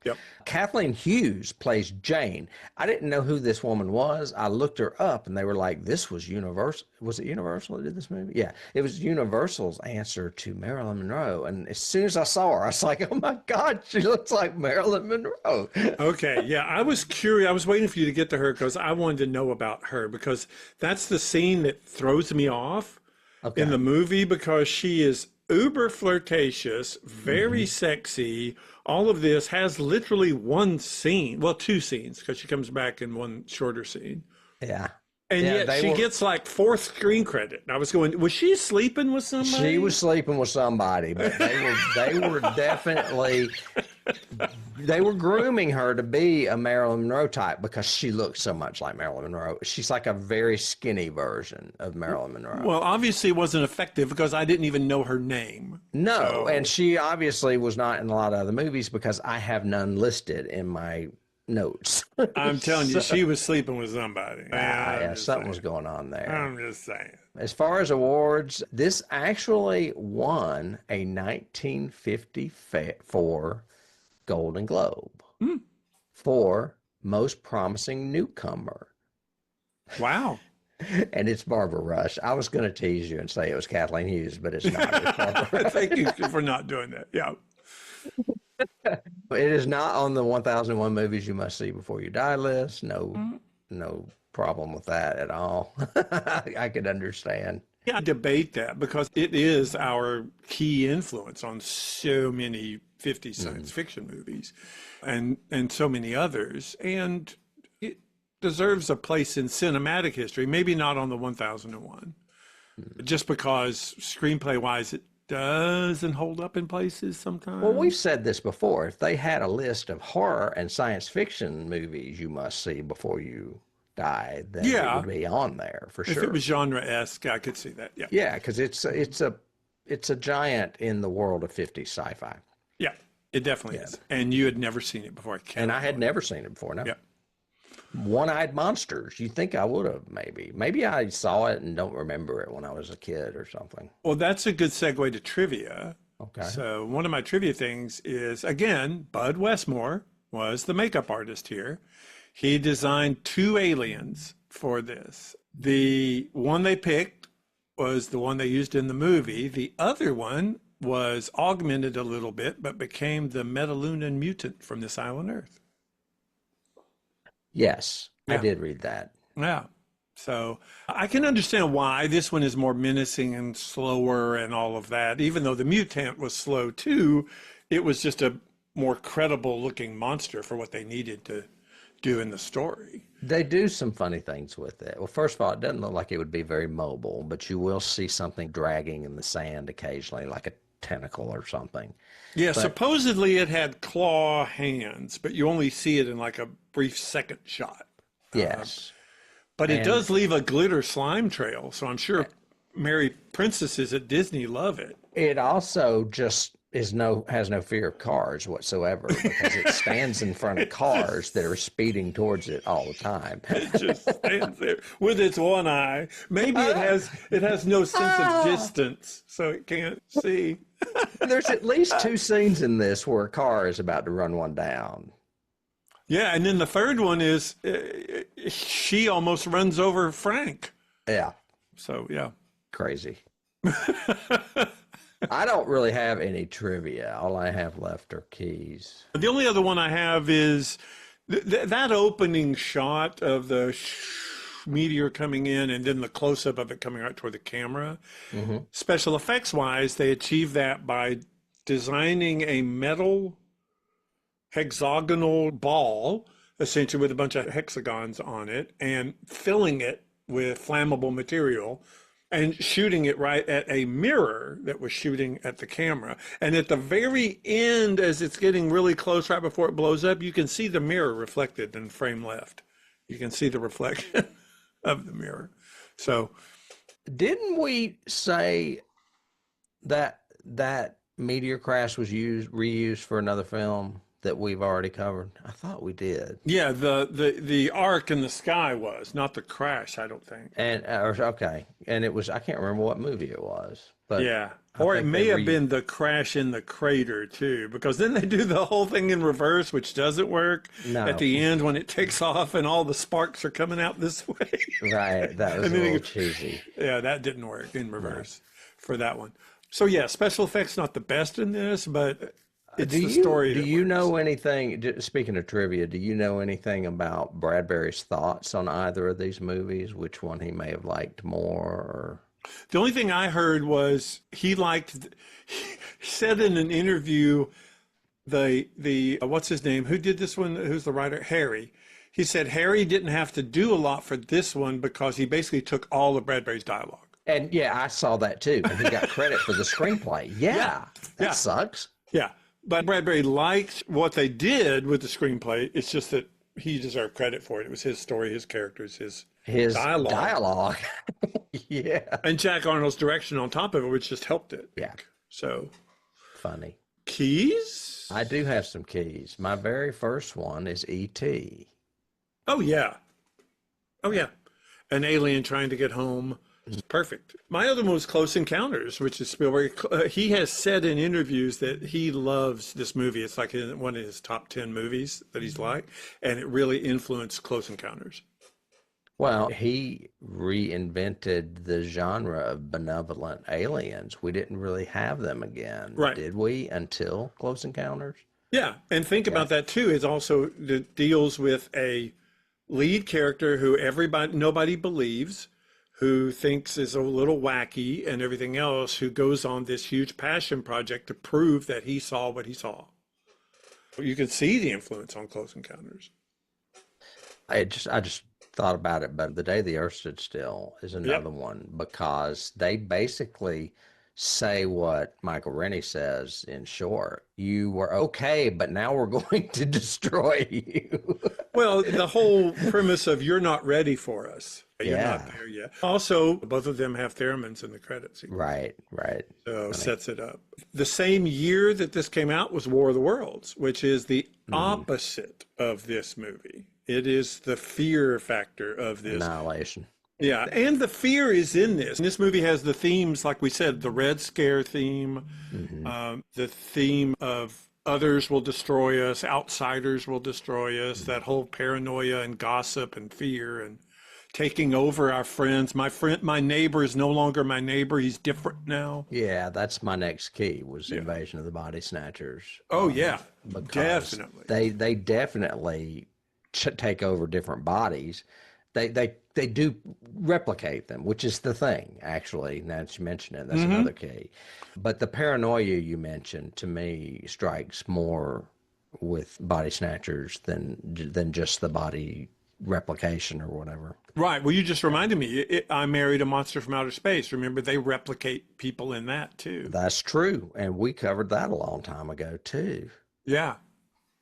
Yep. Kathleen Hughes plays Jane. I didn't know who this woman was. I looked her up and they were like, this was Universal. Was it Universal that did this movie? Yeah. It was Universal's answer to Marilyn Monroe. And as soon as I saw her, I was like, oh my God, she looks like Marilyn Monroe. Okay. Yeah. I was curious. I was waiting for you to get to her because I wanted to know about her, because that's the scene that throws me off in the movie, because she is uber flirtatious, very sexy. All of this has literally one scene, well, two scenes, because she comes back in one shorter scene. Yeah. And Yeah, yet she gets like fourth screen credit. And I was going, was she sleeping with somebody? She was sleeping with somebody, but they were definitely, they were grooming her to be a Marilyn Monroe type because she looks so much like Marilyn Monroe. She's like a very skinny version of Marilyn Monroe. Well, obviously it wasn't effective because I didn't even know her name. No, So- and she obviously was not in a lot of other movies because I have none listed in my notes. I'm telling you, she was sleeping with somebody. Yeah, something was going on there. I'm just saying. As far as awards, this actually won a 1954 Golden Globe for Most Promising Newcomer. Wow. And it's Barbara Rush. I was going to tease you and say it was Kathleen Hughes, but it's not. It's Barbara Rush. Thank you for not doing that. Yeah. It is not on the 1001 movies you must see before you die list. No problem with that at all. I could understand. Yeah, I debate that because it is our key influence on so many 50s science fiction movies and so many others. And it deserves a place in cinematic history, maybe not on the 1001, just because screenplay-wise it doesn't hold up in places sometimes. Well, we've said this before. If they had a list of horror and science fiction movies you must see before you die, then it would be on there for sure. If it was genre-esque, I could see that. Yeah. Yeah, because it's a giant in the world of 50s sci-fi. Yeah, it definitely is. And you had never seen it before. And I had never seen it before. No. Yeah. One-Eyed Monsters. You think I would have maybe. Maybe I saw it and don't remember it when I was a kid or something. Well, that's a good segue to trivia. Okay. So one of my trivia things is, again, Bud Westmore was the makeup artist here. He designed two aliens for this. The one they picked was the one they used in the movie. The other one was augmented a little bit, but became the Metalunan mutant from this island Earth. Yes, I Yeah. did read that. Yeah. So I can understand why this one is more menacing and slower and all of that. Even though the mutant was slow too, it was just a more credible looking monster for what they needed to do in the story. They do some funny things with it. Well, first of all, it doesn't look like it would be very mobile, but you will see something dragging in the sand occasionally, like a tentacle or something. Yeah, supposedly it had claw hands, but you only see it in like a brief second shot. Yes. But it does leave a glitter slime trail, so I'm sure Mary princesses at Disney love it. It also just has no fear of cars whatsoever because it stands in front of cars that are speeding towards it all the time. It just stands there with its one eye. Maybe it has no sense of distance, so it can't see. There's at least two scenes in this where a car is about to run one down. Yeah, and then the third one is she almost runs over Frank. Yeah, So yeah. crazy. I don't really have any trivia. All I have left are keys. The only other one I have is that opening shot of the meteor coming in and then the close-up of it coming right toward the camera. Special effects wise, they achieved that by designing a metal hexagonal ball, essentially with a bunch of hexagons on it, and filling it with flammable material and shooting it right at a mirror that was shooting at the camera. And at the very end, as it's getting really close right before it blows up, you can see the mirror reflected in frame left. You can see the reflection of the mirror. So Didn't we say that that meteor crash was reused for another film? that we've already covered? I thought we did. Yeah, the arc in the sky was, not the crash, I don't think. And okay, and it was, I can't remember what movie it was, but Yeah. I Or it think may they have been the crash in the crater too, because then they do the whole thing in reverse, which doesn't work No. at the end when it takes off and all the sparks are coming out this way. right. That was a And then little it- cheesy. Yeah, that didn't work in reverse for that one. So yeah, special effects not the best in this, but it's the story. Do that you works. know anything? Speaking of trivia, do you know anything about Bradbury's thoughts on either of these movies? Which one he may have liked more? Or... The only thing I heard was he said in an interview, the what's his name? Who did this one? Who's the writer? Harry. He said Harry didn't have to do a lot for this one because he basically took all of Bradbury's dialogue. And yeah, I saw that too. And he got credit for the screenplay. Yeah, that Yeah. sucks. Yeah, but Bradbury liked what they did with the screenplay. It's just that he deserved credit for it. It was his story, his characters, his dialogue. Yeah. and Jack Arnold's direction on top of it, which just helped it. Yeah. So, Funny. keys? I do have some keys. My very first one is E.T. Oh, yeah. Oh, yeah. An alien trying to get home. Perfect. My other one was Close Encounters, which is Spielberg. He has said in interviews that he loves this movie. It's like one of his top 10 movies that he's liked, and it really influenced Close Encounters. Well, he reinvented the genre of benevolent aliens. We didn't really have them again, Right. did we, until Close Encounters? Yeah, and think about that too. It also deals with a lead character who nobody believes, who thinks is a little wacky and everything else, who goes on this huge passion project to prove that he saw what he saw. You can see the influence on Close Encounters. I just thought about it, but The Day the Earth Stood Still is another one because they basically say what Michael Rennie says in short. You were okay, but now we're going to destroy you. Well, the whole premise of you're not ready for us. You're Yeah. not there yet. Also, both of them have theremins in the credits. Right. So sets it up. The same year that this came out was War of the Worlds, which is the opposite of this movie. It is the fear factor of this. Annihilation. Yeah, and the fear is in this. And this movie has the themes, like we said, the Red Scare theme, the theme of others will destroy us, outsiders will destroy us, that whole paranoia and gossip and fear and taking over our friends. My neighbor is no longer my neighbor. He's different now. Yeah, that's my next key was Invasion of the Body Snatchers. Oh, yeah, Because definitely. They definitely take over different bodies. They do replicate them, which is the thing, actually. Now that you mention it, that's another key. But the paranoia you mentioned, to me, strikes more with Body Snatchers than just the body replication or whatever. Right. Well, you just reminded me. I Married a Monster from Outer Space. Remember, they replicate people in that, too. That's true. And we covered that a long time ago, too. Yeah.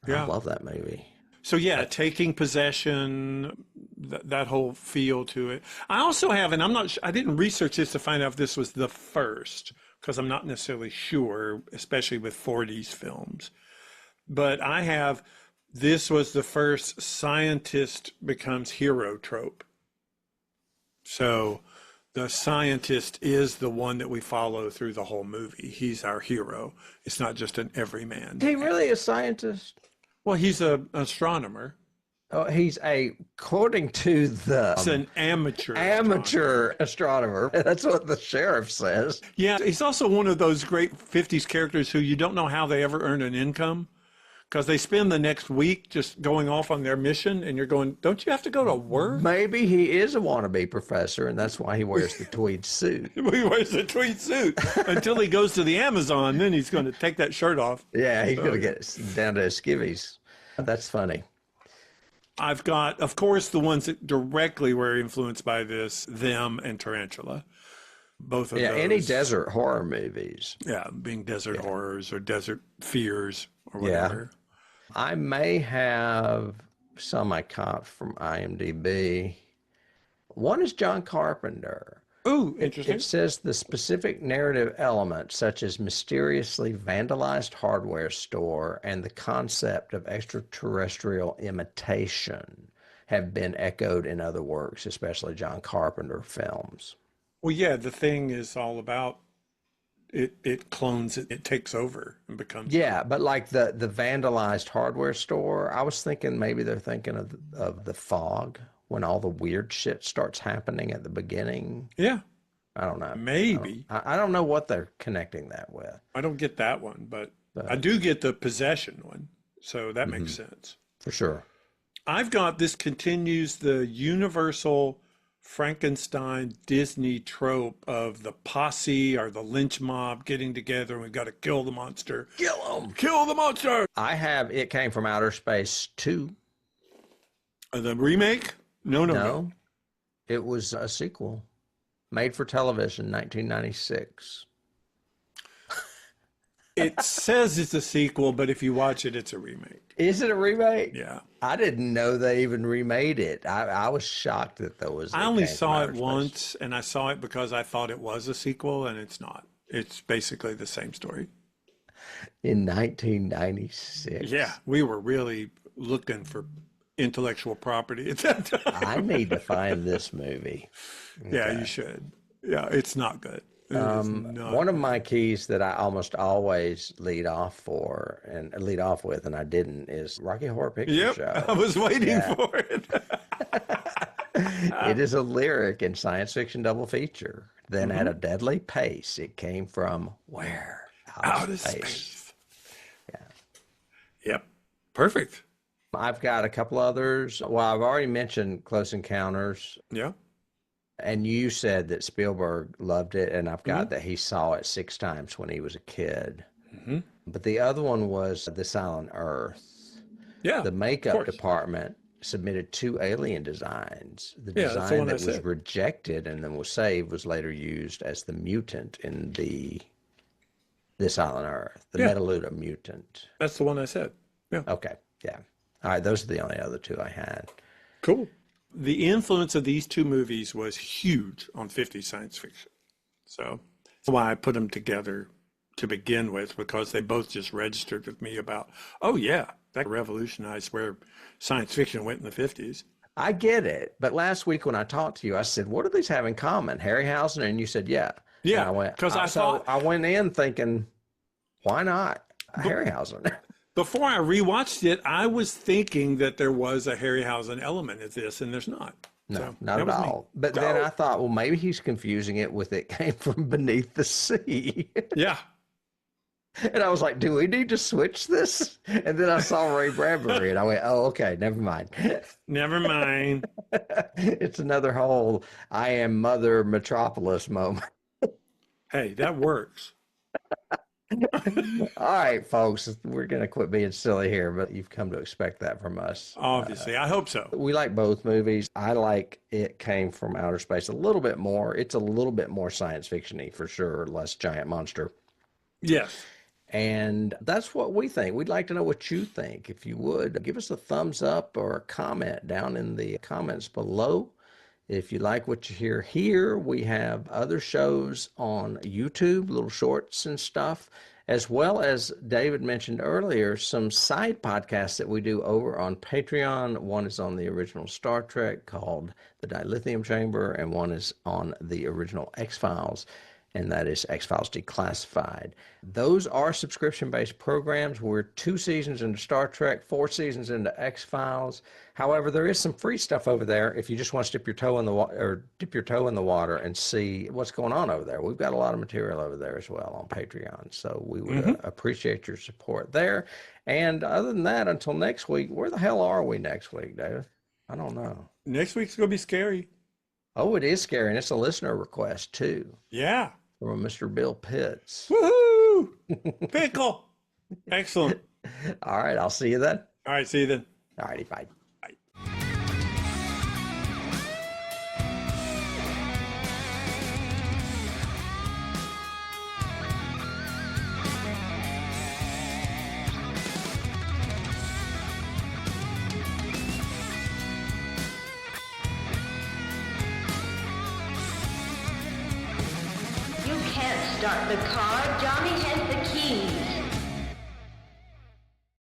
I love that movie. So yeah, taking possession, that whole feel to it. I also have, and I didn't research this to find out if this was the first, because I'm not necessarily sure, especially with 40s films. But this was the first scientist becomes hero trope. So the scientist is the one that we follow through the whole movie. He's our hero. It's not just an everyman. Is he really a scientist? Well, he's an astronomer. Oh, according to the He's an amateur. astronomer. That's what the sheriff says. Yeah, he's also one of those great 50s characters who you don't know how they ever earn an income because they spend the next week just going off on their mission and you're going, don't you have to go to work? Maybe he is a wannabe professor, and that's why he wears the tweed suit. He wears a tweed suit until he goes to the Amazon. Then he's going to take that shirt off. Yeah, he's going to get down to his skivvies. That's funny. I've got, of course, the ones that directly were influenced by this, Them and Tarantula. Both of those. Any desert horror movies. Yeah, being desert horrors or desert fears or whatever. I may have some I caught from IMDb. One is John Carpenter. Oh, It interesting. says the specific narrative elements, such as mysteriously vandalized hardware store and the concept of extraterrestrial imitation, have been echoed in other works, especially John Carpenter films. Well, yeah, the thing is all about it clones it, it takes over and becomes Yeah, but like the vandalized hardware store, I was thinking maybe they're thinking of the fog when all the weird shit starts happening at the beginning. yeah, I don't know. maybe. I don't know what they're connecting that with. I don't get that one, but I But do get the possession one. So that makes sense. for sure. I've got this continues the universal Frankenstein Disney trope of the posse or the lynch mob getting together and we've got to kill the monster. Kill them. Kill the monster. I have It Came from Outer Space 2. The remake? No. No, it was a sequel made for television, 1996. It says it's a sequel, but if you watch it, it's a remake. Is it a remake? Yeah. I didn't know they even remade it. I was shocked that there was. I It only Came saw from it Outer Space. once, and I saw it because I thought it was a sequel, and it's not. It's basically the same story. In 1996. Yeah, we were really looking for intellectual property at that time. I need to find this movie. Yeah, you should. Yeah, it's not good. It is not. One of my keys that I almost always lead off with, and I didn't, is Rocky Horror Picture Yep, Show. I was waiting for it. It is a lyric in science fiction double feature. Then at a deadly pace, it came from where? Out of space. Yeah. Yep. Perfect. I've got a couple others. Well, I've already mentioned Close Encounters, Yeah. and you said that Spielberg loved it, and I've got that he saw it 6 times when he was a kid. But the other one was This Island Earth. Yeah. The of makeup course. department submitted 2 alien designs. The Yeah, that's the design one I that was said. rejected and then was saved was later used as the mutant in the This Island Earth, the Yeah. Metaluda mutant. That's the one I said. Yeah. Okay, yeah. All right, those are the only other 2 I had. Cool. The influence of these 2 movies was huge on 50s science fiction. So that's why I put them together to begin with, because they both just registered with me about, oh, yeah, that revolutionized where science fiction went in the 50s. I get it, but last week when I talked to you, I said, "What do these have in common?" Harryhausen, and you said, "Yeah." Yeah, And I went 'cause I so thought- I went in thinking, "Why not Harryhausen?" Before I rewatched it, I was thinking that there was a Harryhausen element of this, and there's not. No, So, not that at was me. all. But then Oh. I thought, well, maybe he's confusing it with It Came from Beneath the Sea. Yeah. And I was like, do we need to switch this? And then I saw Ray Bradbury, and I went, oh, okay, never mind. Never mind. It's another whole I am Mother Metropolis moment. Hey, that works. All right, folks, we're going to quit being silly here, but you've come to expect that from us. Obviously. I hope so. We like both movies. I like It Came from Outer Space a little bit more. It's a little bit more science fiction-y for sure, less giant monster. Yes. And that's what we think. We'd like to know what you think. If you would, give us a thumbs up or a comment down in the comments below. If you like what you hear here, we have other shows on YouTube, little shorts and stuff, as well as David mentioned earlier, some side podcasts that we do over on Patreon. One is on the original Star Trek called The Dilithium Chamber, and one is on the original X-Files, and that is X-Files Declassified. Those are subscription-based programs. We're 2 seasons into Star Trek, 4 seasons into X-Files. However, there is some free stuff over there if you just want to dip your toe in the water and see what's going on over there. We've got a lot of material over there as well on Patreon, so we would appreciate your support there. And other than that, until next week, where the hell are we next week, David? I don't know. Next week's going to be scary. Oh, it is scary, and it's a listener request too. Yeah. From Mr. Bill Pitts. Woohoo! Pickle. Excellent. All right, I'll see you then. All right. See you then. All righty, bye. Start the car. Johnny has the keys.